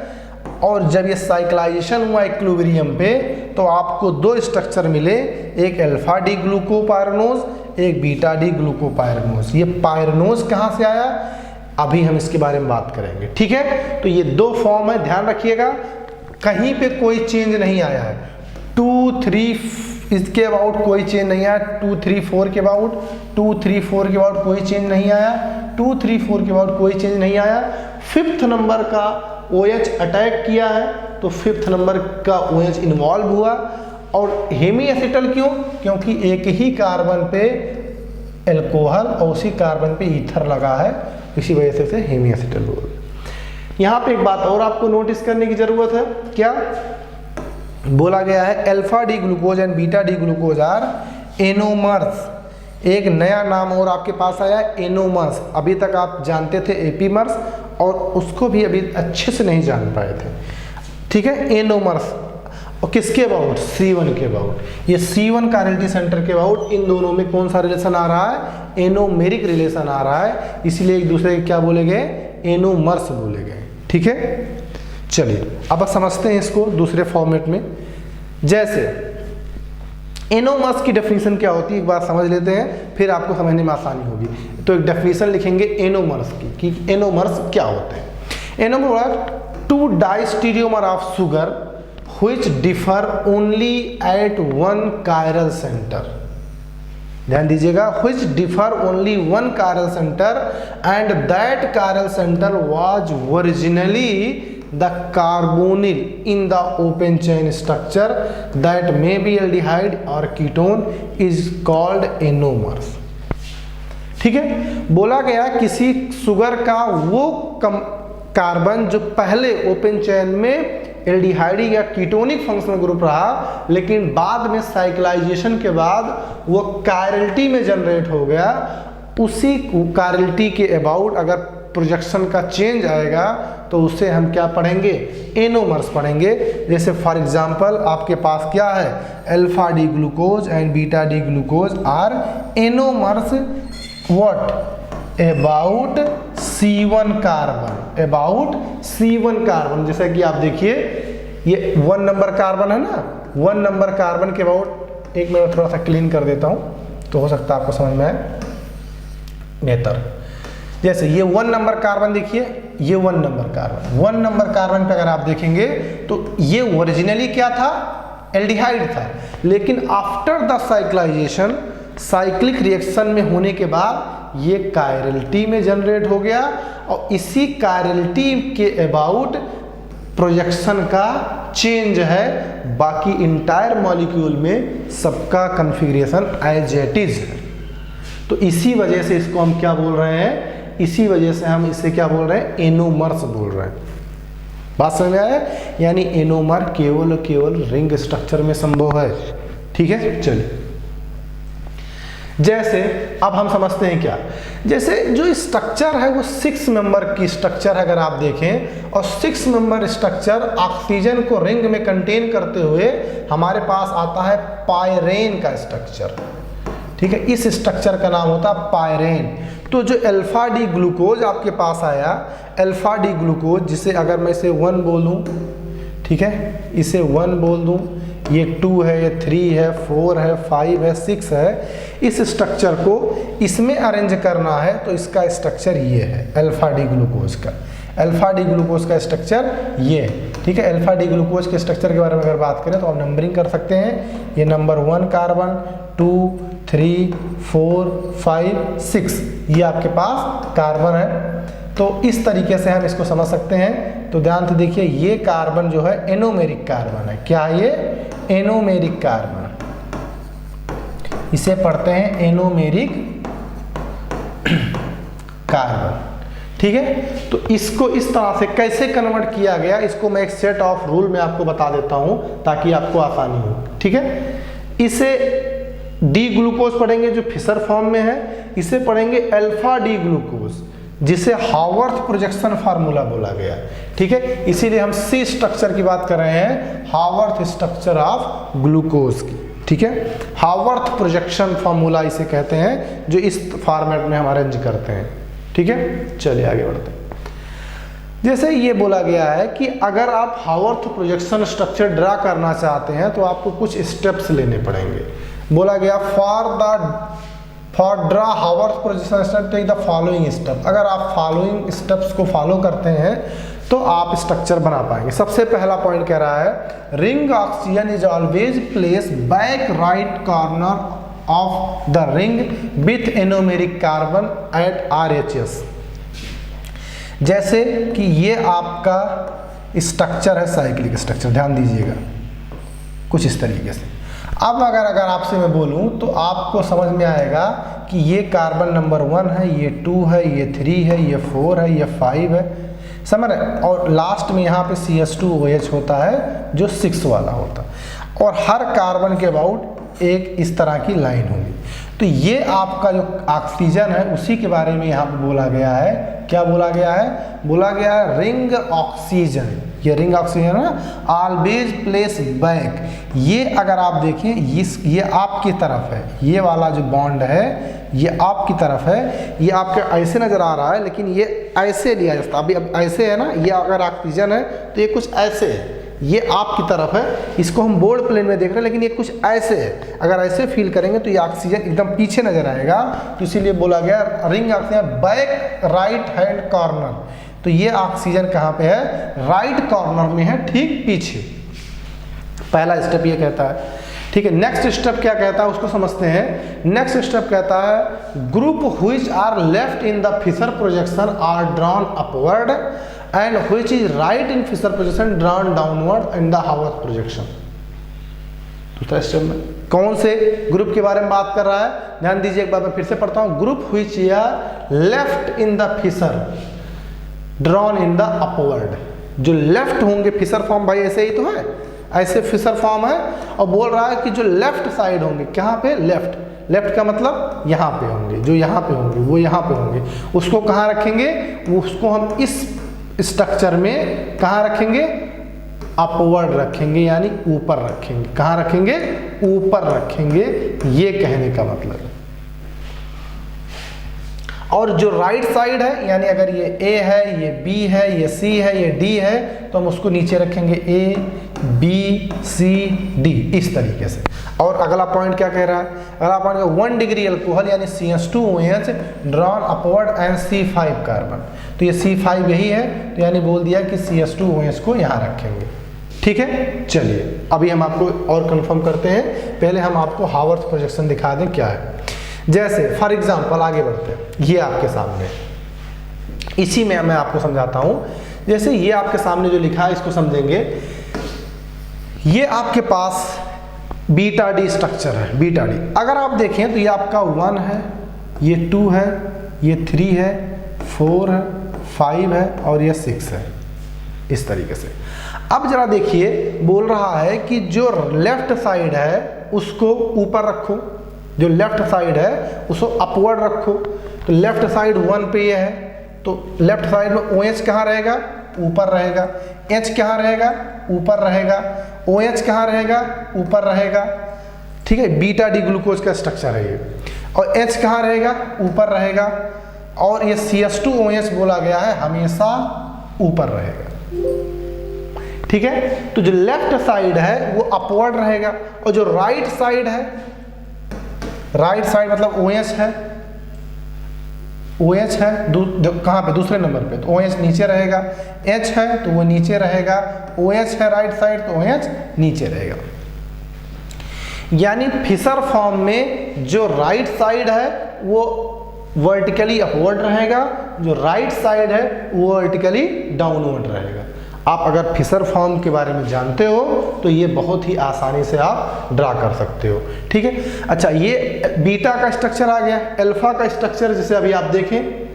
S1: और जब ये साइक्लाइजेशन हुआ इक्विलिब्रियम पे तो आपको 2 स्ट्रक्चर मिले, एक अल्फा डी ग्लूकोपायरनोज, एक बीटा डी ग्लूकोपायरनोज। ये पायरनोज कहाँ से आया अभी हम इसके बारे में बात करेंगे। ठीक है, तो ये 2 फॉर्म है, ध्यान रखिएगा, कहीं पे कोई चेंज नहीं आया है। 2, 3 इसके अबाउट कोई चेंज नहीं आया, 2, 3, 4 के अबाउट, 2, 3, 4 के अबाउट कोई चेंज नहीं आया, 2, 3, 4 के अबाउट कोई चेंज नहीं आया। 5th नंबर का OH अटैक किया है तो 5th नंबर का OH इन्वॉल्व हुआ। और हेमी एसिटल क्यों? क्योंकि एक ही कार्बन पे एल्कोहल और उसी कार्बन पे ईथर लगा है, इसी वजह से हेमी एसिटल हुआ। यहाँ पे एक बात और आपको नोटिस करने की जरूरत है। क्या बोला गया है? Alpha D glucose and beta D glucose are anomers. एक नया नाम और आपके पास आया एनोमर्स। अभी तक आप जानते थे एपीमर्स, और उसको भी अभी अच्छे से नहीं जान पाए थे। ठीक है, एनोमर्स। और किसके अबाउट? C1 के अबाउट। ये C1 कायरलिटी सेंटर के अबाउट, इन दोनों में कौन सा रिलेशन आ रहा है? एनोमेरिक रिलेशन आ रहा है, इसलिए एक दूसरे के क्या बोले गए? एनोमर्स बोले गए। ठीक है, चलिए अब समझते हैं इसको दूसरे फॉर्मेट में। जैसे एनोमर्स की डेफिनेशन क्या होती है एक बार समझ लेते हैं, फिर आपको समझने में आसानी होगी। तो एक डेफिनेशन लिखेंगे एनोमर्स की, कि एनोमर्स क्या होते हैं। Anomer 2 diastereomer of sugar which differ only at one chiral center। ध्यान दीजिएगा, which differ only one chiral center and that chiral center was originally the carbonyl in the open chain structure that may be aldehyde or ketone is called anomers। ठीक है, बोला गया किसी sugar का वो carbon जो पहले ओपन चेन में एल्डिहाइडिक या कीटोनिक फंक्शनल ग्रुप रहा, लेकिन बाद में साइक्लाइजेशन के बाद वो कायरलिटी में जनरेट हो गया, उसी कायरलिटी के अबाउट अगर प्रोजेक्शन का चेंज आएगा तो उससे हम क्या पढ़ेंगे? एनोमर्स पढ़ेंगे। जैसे फॉर एग्जांपल आपके पास क्या है? Alpha D glucose and beta D glucose are anomers what? About C1 carbon, about C1 carbon. जैसे कि आप देखिए ये 1 नंबर कार्बन है ना, 1 नंबर कार्बन के अबाउट, एक मिनट थोड़ा सा क्लीन कर देता हूँ, तो हो सकता है आपको समझ में आए बेहतर। जैसे ये 1 नंबर कार्बन देखिए, ये 1 नंबर कार्बन, 1 नंबर कार्बन पे अगर आप देखेंगे तो ये ओरिजिनली क्या था, एल्डिहाइड था, लेकिन after the cyclisation, cyclic reaction में होने के बाद ये कायरलिटी में जनरेट हो गया, और इसी कायरलिटी के अबाउट प्रोजेक्शन का चेंज है, बाकी इंटायर मॉलिक्यूल में सबका कॉन्फ़िगरेशन एज इट इज है। तो इसी वजह से इसको हम क्या बोल रहे हैं, इसी वजह से हम इसे क्या बोल रहे हैं, एनोमर्स बोल रहे हैं। बात समझ में आया, यानी एनोमर केवल रिंग स्ट्रक्चर में संभव है। ठीक है, चलिए जैसे अब हम समझते हैं क्या, जैसे जो स्ट्रक्चर है वो 6 मेंबर की स्ट्रक्चर अगर आप देखें, और 6 मेंबर स्ट्रक्चर ऑक्सीजन को रिंग में कंटेन करते हुए हमारे पास आता है पायरेन का स्ट्रक्चर। ठीक है, इस स्ट्रक्चर का नाम होता है पायरेन। तो जो अल्फा डी ग्लूकोज आपके पास आया, अल्फा डी ग्लूकोज, जिसे अगर मैं इसे 1 बोलूं, ठीक है, इसे 1 बोल दूं, ये 2 है, ये 3 है, 4 है, 5 है, 6 है, इस स्ट्रक्चर को इसमें अरेंज करना है तो इसका स्ट्रक्चर ये है अल्फा डी ग्लूकोज का। अल्फा डी ग्लूकोज का स्ट्रक्चर ये है। ठीक है, अल्फा डी ग्लूकोज के स्ट्रक्चर के बारे में अगर बात करें तो आप नंबरिंग कर सकते हैं। ये नंबर 1 कार्बन, 2, 3, 4, 5, 6 ये आपके पास कार्बन है। तो इस तरीके से हम इसको समझ सकते हैं। तो ध्यान से देखिए, ये कार्बन जो है एनोमेरिक कार्बन है। क्या ये, एनोमेरिक कार्बन, इसे पढ़ते हैं एनोमेरिक कार्बन। ठीक है, तो इसको इस तरह से कैसे कन्वर्ट किया गया, इसको मैं एक सेट ऑफ रूल में आपको बता देता हूं ताकि आपको आसानी हो। ठीक है, इसे डी ग्लूकोज पढ़ेंगे जो फिशर फॉर्म में है, इसे पढ़ेंगे अल्फा डी ग्लूकोज जिसे हावर्थ प्रोजेक्शन फार्मूला बोला गया। ठीक है, इसीलिए हम सी स्ट्रक्चर की बात कर रहे हैं, हावर्थ स्ट्रक्चर ऑफ ग्लूकोज की। ठीक है, हावर्थ प्रोजेक्शन फार्मूला इसे कहते हैं, जो इस फॉर्मेट में हम अरेंज करते हैं। ठीक है, चलिए आगे बढ़ते हैं। जैसे ये बोला गया है कि अगर आप हावर्थ प्रोजेक्शन स्ट्रक्चर ड्रा करना चाहते हैं तो आपको कुछ स्टेप्स लेने पड़ेंगे। बोला गया for draw Haworth projection structure take the following step. अगर आप फॉलोइंग स्टेप्स को फॉलो करते हैं तो आप स्ट्रक्चर बना पाएंगे। सबसे पहला पॉइंट कह रहा है, ring oxygen is always place back right corner of the ring with anomeric carbon at RHS। जैसे कि ये आपका स्ट्रक्चर है, साइक्लिक स्ट्रक्चर, ध्यान दीजिएगा कुछ इस तरीके से। अब अगर आपसे मैं बोलूं तो आपको समझ में आएगा कि ये कार्बन नंबर 1 है, ये 2 है, ये 3 है, ये 4 है, ये 5 है, समझ रहे, और लास्ट में यहाँ पे CH2OH होता है जो 6 वाला होता है, और हर कार्बन के अबाउट एक इस तरह की लाइन होगी। तो ये आपका जो ऑक्सीजन है उसी के बारे में यहाँ पे बोला गया है। क्या बोला गया है, बोला गया है रिंग ऑक्सीजन, ये रिंग ऑक्सीजन है, ऑलवेज प्लेस बैक। ये अगर आप देखें ये आपकी तरफ है, ये वाला जो बॉन्ड है ये आपकी तरफ है, ये आपके ऐसे नजर आ रहा है, लेकिन ये ऐसे लिया जाता है। अभी अब ऐसे है ना, ये अगर ऑक्सीजन है तो ये कुछ ऐसे है, ये आपकी तरफ है, इसको हम बोर्ड प्लेन में देख रहे हैं, लेकिन ये कुछ ऐसे है। अगर ऐसे फील करेंगे तो ये ऑक्सीजन एकदम पीछे नजर आएगा, तो इसीलिए बोला गया ring oxygen back right hand corner. तो ये ऑक्सीजन कहाँ पे है, राइट कॉर्नर में है, ठीक पीछे। पहला स्टेप ये कहता है। ठीक है, नेक्स्ट स्टेप क्या कहता है उसको समझते हैं। नेक्स्ट स्टेप कहता है group which are left in the Fischer projection are drawn upward and which is right in Fischer projection drawn downward in the Haworth projection. दूसरा स्टेप में कौन से ग्रुप के बारे में बात कर रहा है, ध्यान दीजिए, एक बार मैं फिर से पढ़ता हूं। Group which are left in the Fischer drawn in the upward. जो लेफ्ट होंगे, फिशर फॉर्म भाई ऐसे ही तो है, ऐसे फिशर फॉर्म है, और बोल रहा है कि जो लेफ्ट साइड होंगे, कहाँ पे, लेफ्ट का मतलब यहाँ पे होंगे, जो यहाँ पे होंगे वो यहाँ पे होंगे। उसको कहाँ रखेंगे, उसको हम इस स्ट्रक्चर में कहाँ रखेंगे, अपवर्ड रखेंगे, यानी ऊपर रखेंगे। कहाँ रखेंगे, ऊपर रखेंगे, ये कहने का मतलब है। और जो राइट साइड है, यानी अगर ये A है, ये B है, ये C है, ये D है, तो हम उसको नीचे रखेंगे A, BCD इस तरीके से। और अगला पॉइंट क्या कह रहा है, अगला पॉइंट 1 डिग्री अल्कोहल यानी CH2OH drawn upward and C5 carbon. तो ये C5 यही है, तो यानी बोल दिया कि CH2OH को यहाँ रखेंगे। ठीक है, चलिए अभी हम आपको और कंफर्म करते हैं। पहले हम आपको हावर्थ प्रोजेक्शन दिखा दें क्या है। जैसे फॉर एग्जांपल आगे बढ़ते हैं, ये आपके सामने, इसी में मैं आपको समझाता हूँ। जैसे ये आपके सामने जो लिखा है इसको समझेंगे। ये आपके पास बीटा डी स्ट्रक्चर है, बीटा डी। अगर आप देखें तो ये आपका 1 है, ये 2 है, ये 3 है, 4 है, 5 है और ये 6 है, इस तरीके से। अब जरा देखिए, बोल रहा है कि जो लेफ्ट साइड है उसको ऊपर रखो, जो लेफ्ट साइड है उसको अपवर्ड रखो। तो लेफ्ट साइड 1 पे ये है, तो लेफ्ट साइड में OH कहाँ रहेगा, ऊपर रहेगा। H कहाँ रहेगा, ऊपर रहेगा। OH कहाँ रहेगा, ऊपर रहेगा। ठीक है, बीटा डी ग्लूकोज का स्ट्रक्चर है ये। और H कहाँ रहेगा, ऊपर रहेगा। और ये CH2OH बोला गया है हमेशा ऊपर रहेगा। ठीक है, तो जो लेफ्ट साइड है वो अपवर्ड रहेगा और जो राइट साइड है, राइट साइड मतलब OH है, OH है कहाँ पे, दूसरे नंबर पे, तो OH नीचे रहेगा। H है तो वो नीचे रहेगा। OH है राइट साइड तो OH नीचे रहेगा। यानी फिशर फॉर्म में जो राइट साइड है वो वर्टिकली अपवर्ड रहेगा, जो राइट साइड है वो वर्टिकली डाउनवर्ड रहेगा। आप अगर फिशर फॉर्म के बारे में जानते हो तो ये बहुत ही आसानी से आप ड्रा कर सकते हो। ठीक है, अच्छा ये बीटा का स्ट्रक्चर आ गया। अल्फा का स्ट्रक्चर जैसे अभी आप देखें,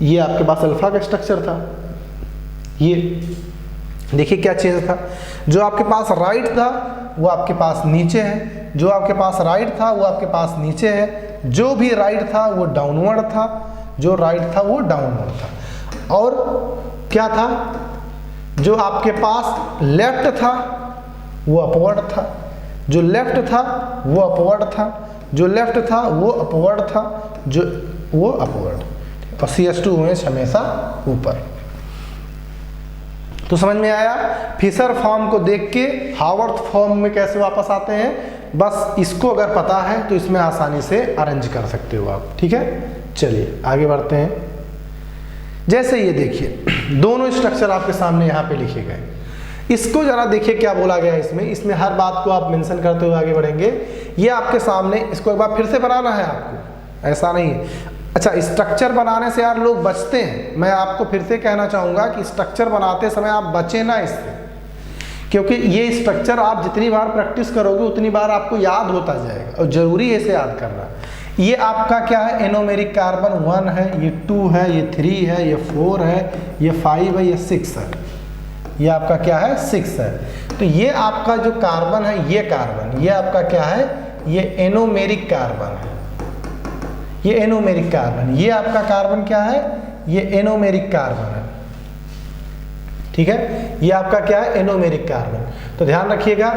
S1: ये आपके पास अल्फा का स्ट्रक्चर था। ये देखिए क्या चेंज था, जो आपके पास राइट था वो आपके पास नीचे है, जो आपके पास राइट था वो आपके पास नीचे है, जो भी राइट था वो डाउनवर्ड था, जो राइट था वो डाउनवर्ड था। और क्या था, जो आपके पास लेफ्ट था वो अपवर्ड था, जो लेफ्ट था वो अपवर्ड था, जो लेफ्ट था वो अपवर्ड था, जो वो अपवर्ड, और CH2OH हमेशा ऊपर। तो समझ में आया, फिशर फॉर्म को देख के हावर्थ फॉर्म में कैसे वापस आते हैं। बस इसको अगर पता है तो इसमें आसानी से अरेंज कर सकते हो आप। ठीक है, चलिए आगे बढ़ते हैं। जैसे ये देखिए, दोनों स्ट्रक्चर आपके सामने यहाँ पे लिखे गए। इसको जरा देखिए क्या बोला गया है इसमें हर बात को आप मेंशन करते हुए आगे बढ़ेंगे। ये आपके सामने, इसको एक बार फिर से बनाना है आपको, ऐसा नहीं है। अच्छा, स्ट्रक्चर बनाने से यार लोग बचते हैं। मैं आपको फिर से कहना चाहूँगा कि स्ट्रक्चर बनाते समय आप बचें ना इससे, क्योंकि ये स्ट्रक्चर आप जितनी बार प्रैक्टिस करोगे उतनी बार आपको याद होता जाएगा और ज़रूरी है इसे याद करना। ये आपका क्या है, एनोमेरिक कार्बन 1 है, ये 2 है, ये 3 है, ये 4 है, ये 5 है, ये 6 है। ये आपका क्या है, 6 है। तो ये आपका जो कार्बन है, ये कार्बन, ये आपका क्या है, ये एनोमेरिक कार्बन है। ये एनोमेरिक कार्बन, ये आपका कार्बन क्या है, ये एनोमेरिक कार्बन है। ठीक है, ये आपका क्या है, एनोमेरिक कार्बन। तो ध्यान रखिएगा,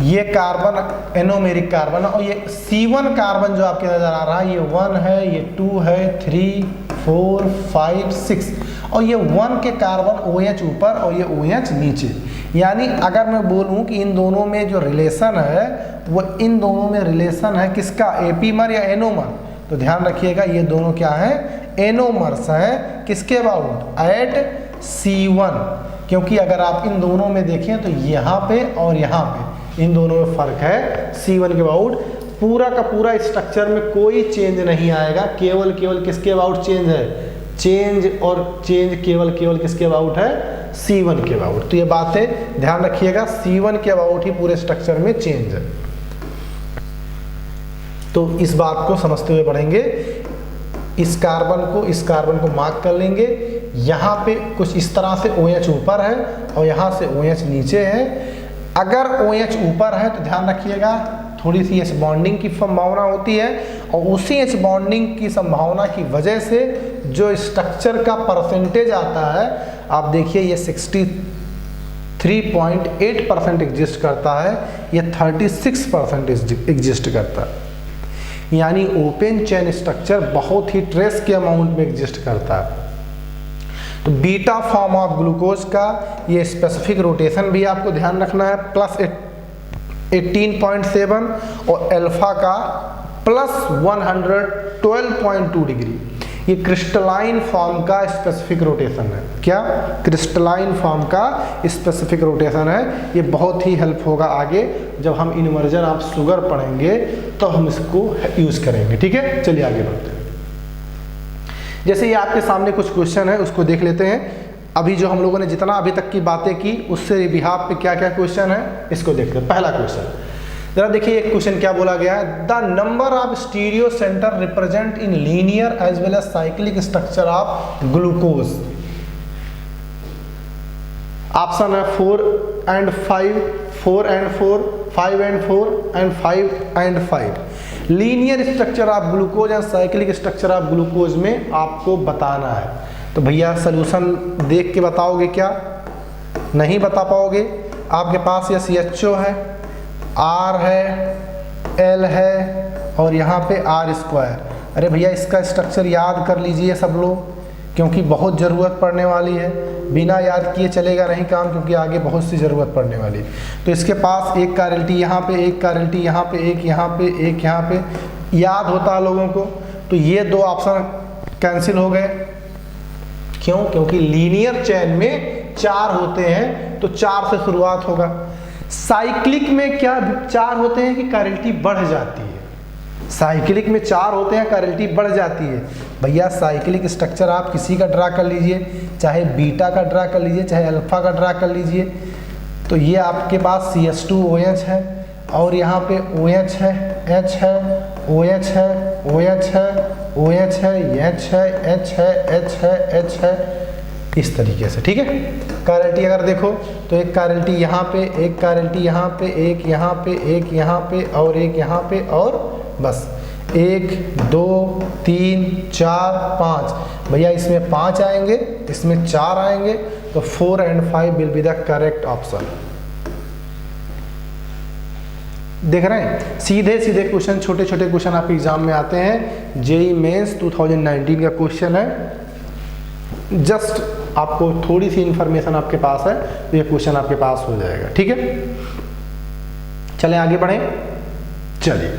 S1: ये कार्बन एनोमेरिक कार्बन, और ये C1 कार्बन जो आपके नजर आ रहा है, ये 1 है, ये 2 है, 3, 4, 5, 6, और ये 1 के कार्बन OH ऊपर और ये OH नीचे। यानी अगर मैं बोलूं कि इन दोनों में जो रिलेशन है वो इन दोनों में रिलेशन है किसका, एपीमर या एनोमर। तो ध्यान रखिएगा, ये दोनों क्या है, एनोमर्स हैं। किसके अबाउट, एट C1। क्योंकि अगर आप इन दोनों में देखें तो यहाँ पे और यहाँ पे इन दोनों में फर्क है, C1 के अबाउट। पूरा का पूरा स्ट्रक्चर में कोई चेंज नहीं आएगा, केवल किसके अबाउट चेंज है, चेंज और चेंज केवल किसके अबाउट है, C1 के अबाउट। तो ये बातें ध्यान रखिएगा, C1 के अबाउट ही पूरे स्ट्रक्चर में चेंज है। तो इस बात को समझते हुए बढ़ेंगे। इस कार्बन को मार्क कर लेंगे। यहाँ पे कुछ इस तरह से OH ऊपर है और यहाँ से OH नीचे है। अगर OH ऊपर है तो ध्यान रखिएगा थोड़ी सी H बॉन्डिंग की संभावना होती है, और उसी H बॉन्डिंग की संभावना की वजह से जो स्ट्रक्चर का परसेंटेज आता है, आप देखिए ये 63.8% एग्जिस्ट करता है, ये 36% एग्जिस्ट करता है। यानी ओपन चेन स्ट्रक्चर बहुत ही ट्रेस के अमाउंट में एग्जिस्ट करता है। तो बीटा फॉर्म ऑफ ग्लूकोज का ये स्पेसिफिक रोटेशन भी आपको ध्यान रखना है प्लस 18.7 और अल्फा का प्लस 112.2 डिग्री। ये क्रिस्टलाइन फॉर्म का स्पेसिफिक रोटेशन है। क्या? क्रिस्टलाइन फॉर्म का स्पेसिफिक रोटेशन है। ये बहुत ही हेल्प होगा आगे जब हम इन्वर्जन ऑफ शुगर पढ़ेंगे तो हम इसको यूज करेंगे। ठीक है, चलिए आगे बढ़ते हैं। जैसे ये आपके सामने कुछ क्वेश्चन है उसको देख लेते हैं। अभी जो हम लोगों ने जितना अभी तक की बातें की उससे बिहाफ पे क्या क्या क्वेश्चन है इसको देखते हैं। पहला क्वेश्चन जरा देखिए, एक क्वेश्चन क्या बोला गया है, the number of stereocentre represent in linear as well as cyclic structure of glucose. Option है 4 and 5, 4 and 4, 5 and 4 and 5 and 5। Linear structure of glucose and cyclic structure of glucose में आपको बताना है। तो भैया सलूशन देख के बताओगे क्या? नहीं बता पाओगे। आपके पास ये CHO है, R है, L है और यहाँ पे R²। अरे भैया इसका स्ट्रक्चर याद कर लीजिए सब लोग, क्योंकि बहुत ज़रूरत पड़ने वाली है। बिना याद किए चलेगा नहीं काम, क्योंकि आगे बहुत सी ज़रूरत पड़ने वाली है। तो इसके पास एक कायरल्टी यहाँ पे, एक कायरल्टी यहाँ पे, एक यहाँ पे, एक यहाँ पे, याद होता है लोगों को। तो ये दो ऑप्शन कैंसिल हो गए। क्यों? क्योंकि लीनियर चेन में 4 होते हैं तो 4 से शुरुआत होगा। साइक्लिक में क्या 4 होते हैं कि कायरल्टी बढ़ जाती है। साइक्लिक में 4 होते हैं, कायरल्टी बढ़ जाती है। भैया साइक्लिक स्ट्रक्चर आप किसी का ड्रा कर लीजिए, चाहे बीटा का ड्रा कर लीजिए, चाहे अल्फा का ड्रा कर लीजिए। तो ये आपके पास CH2OH है और यहाँ पे OH है, H है, OH है, OH है, OH है, H है, H है, H है, H है, इस तरीके से। ठीक है, कायरल्टी अगर देखो तो एक कायरल्टी यहाँ पे, एक कायरल्टी यहाँ पे, एक यहाँ पे, एक यहाँ पे और एक यहाँ पे, और बस 1 2 3 4 5। भैया इसमें 5 आएंगे, इसमें 4 आएंगे, तो 4 and 5 will be the correct option. देख रहे हैं, सीधे सीधे क्वेश्चन, छोटे छोटे क्वेश्चन आपके एग्जाम में आते हैं। जेईई मेंस 2019 का क्वेश्चन है। जस्ट आपको थोड़ी सी इंफॉर्मेशन आपके पास है तो ये क्वेश्चन आपके पास हो जाएगा। ठीक है, चलें आगे बढ़ें। चलिए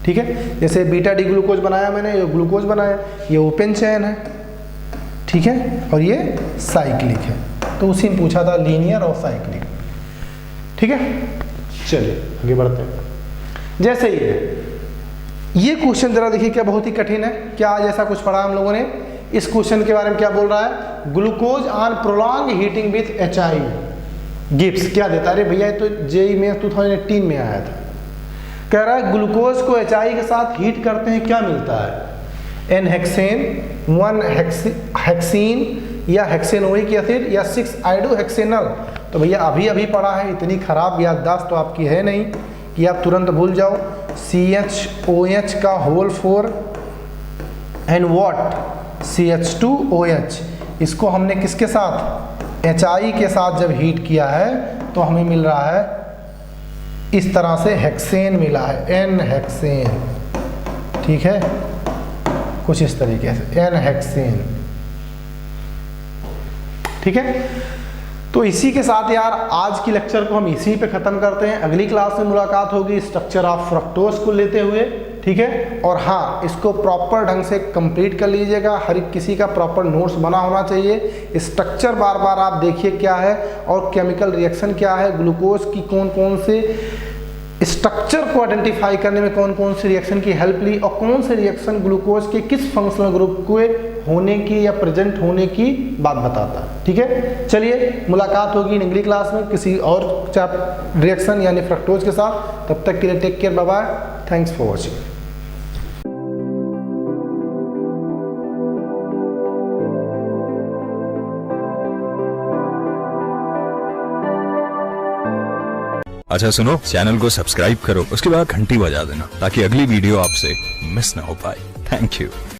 S1: ठीक है, जैसे बीटा डी ग्लूकोज बनाया मैंने, ये ग्लूकोज बनाया, ये ओपन चेन है। ठीक है, और ये साइक्लिक है। तो उसी में पूछा था लीनियर और साइक्लिक। ठीक है, चलिए आगे बढ़ते हैं। जैसे ये क्वेश्चन जरा देखिए क्या बहुत ही कठिन है। क्या आज ऐसा कुछ पढ़ा हम लोगों ने? इस क्वेश्चन के बारे में क्या बोल रहा है, glucose on prolong heating with HI gives. क्या देता है? अरे भैया तो जेईई में 2018 में आया था। कह रहा है ग्लूकोज को HI के साथ हीट करते हैं, क्या मिलता है? N-हेक्सेन, 1 हेक्सीन या हेक्सेनोइक एसिड या 6 आइडोहेक्सेनल। तो भैया अभी अभी पढ़ा है, इतनी खराब याददाश्त तो आपकी है नहीं कि आप तुरंत भूल जाओ। CHOH का होल 4 एंड व्हाट CH2OH। इसको हमने किसके साथ? HI के साथ जब हीट किया है तो हमें मिल रहा है इस तरह से, हेक्सेन मिला है, N-हेक्सेन। ठीक है, कुछ इस तरीके से N-हेक्सेन। ठीक है, तो इसी के साथ यार आज की लेक्चर को हम इसी पे ख़त्म करते हैं। अगली क्लास में मुलाकात होगी स्ट्रक्चर ऑफ फ्रक्टोज को लेते हुए। ठीक है, और हाँ, इसको प्रॉपर ढंग से कंप्लीट कर लीजिएगा। हर एक किसी का प्रॉपर नोट्स बना होना चाहिए। स्ट्रक्चर बार बार आप देखिए क्या है और केमिकल रिएक्शन क्या है, ग्लूकोज की कौन कौन से स्ट्रक्चर को आइडेंटिफाई करने में कौन कौन सी रिएक्शन की हेल्प ली और कौन से रिएक्शन ग्लूकोज के किस फंक्शनल ग्रुप के होने की या प्रेजेंट होने की बात बताता है। ठीक है, चलिए मुलाकात होगी इन अगली क्लास में किसी और रिएक्शन यानी फ्रक्टोज के साथ। तब तक के लिए take care, bye bye, thanks for watching.
S2: अच्छा सुनो, चैनल को सब्सक्राइब करो, उसके बाद घंटी बजा देना ताकि अगली वीडियो आपसे मिस ना हो पाए। Thank you.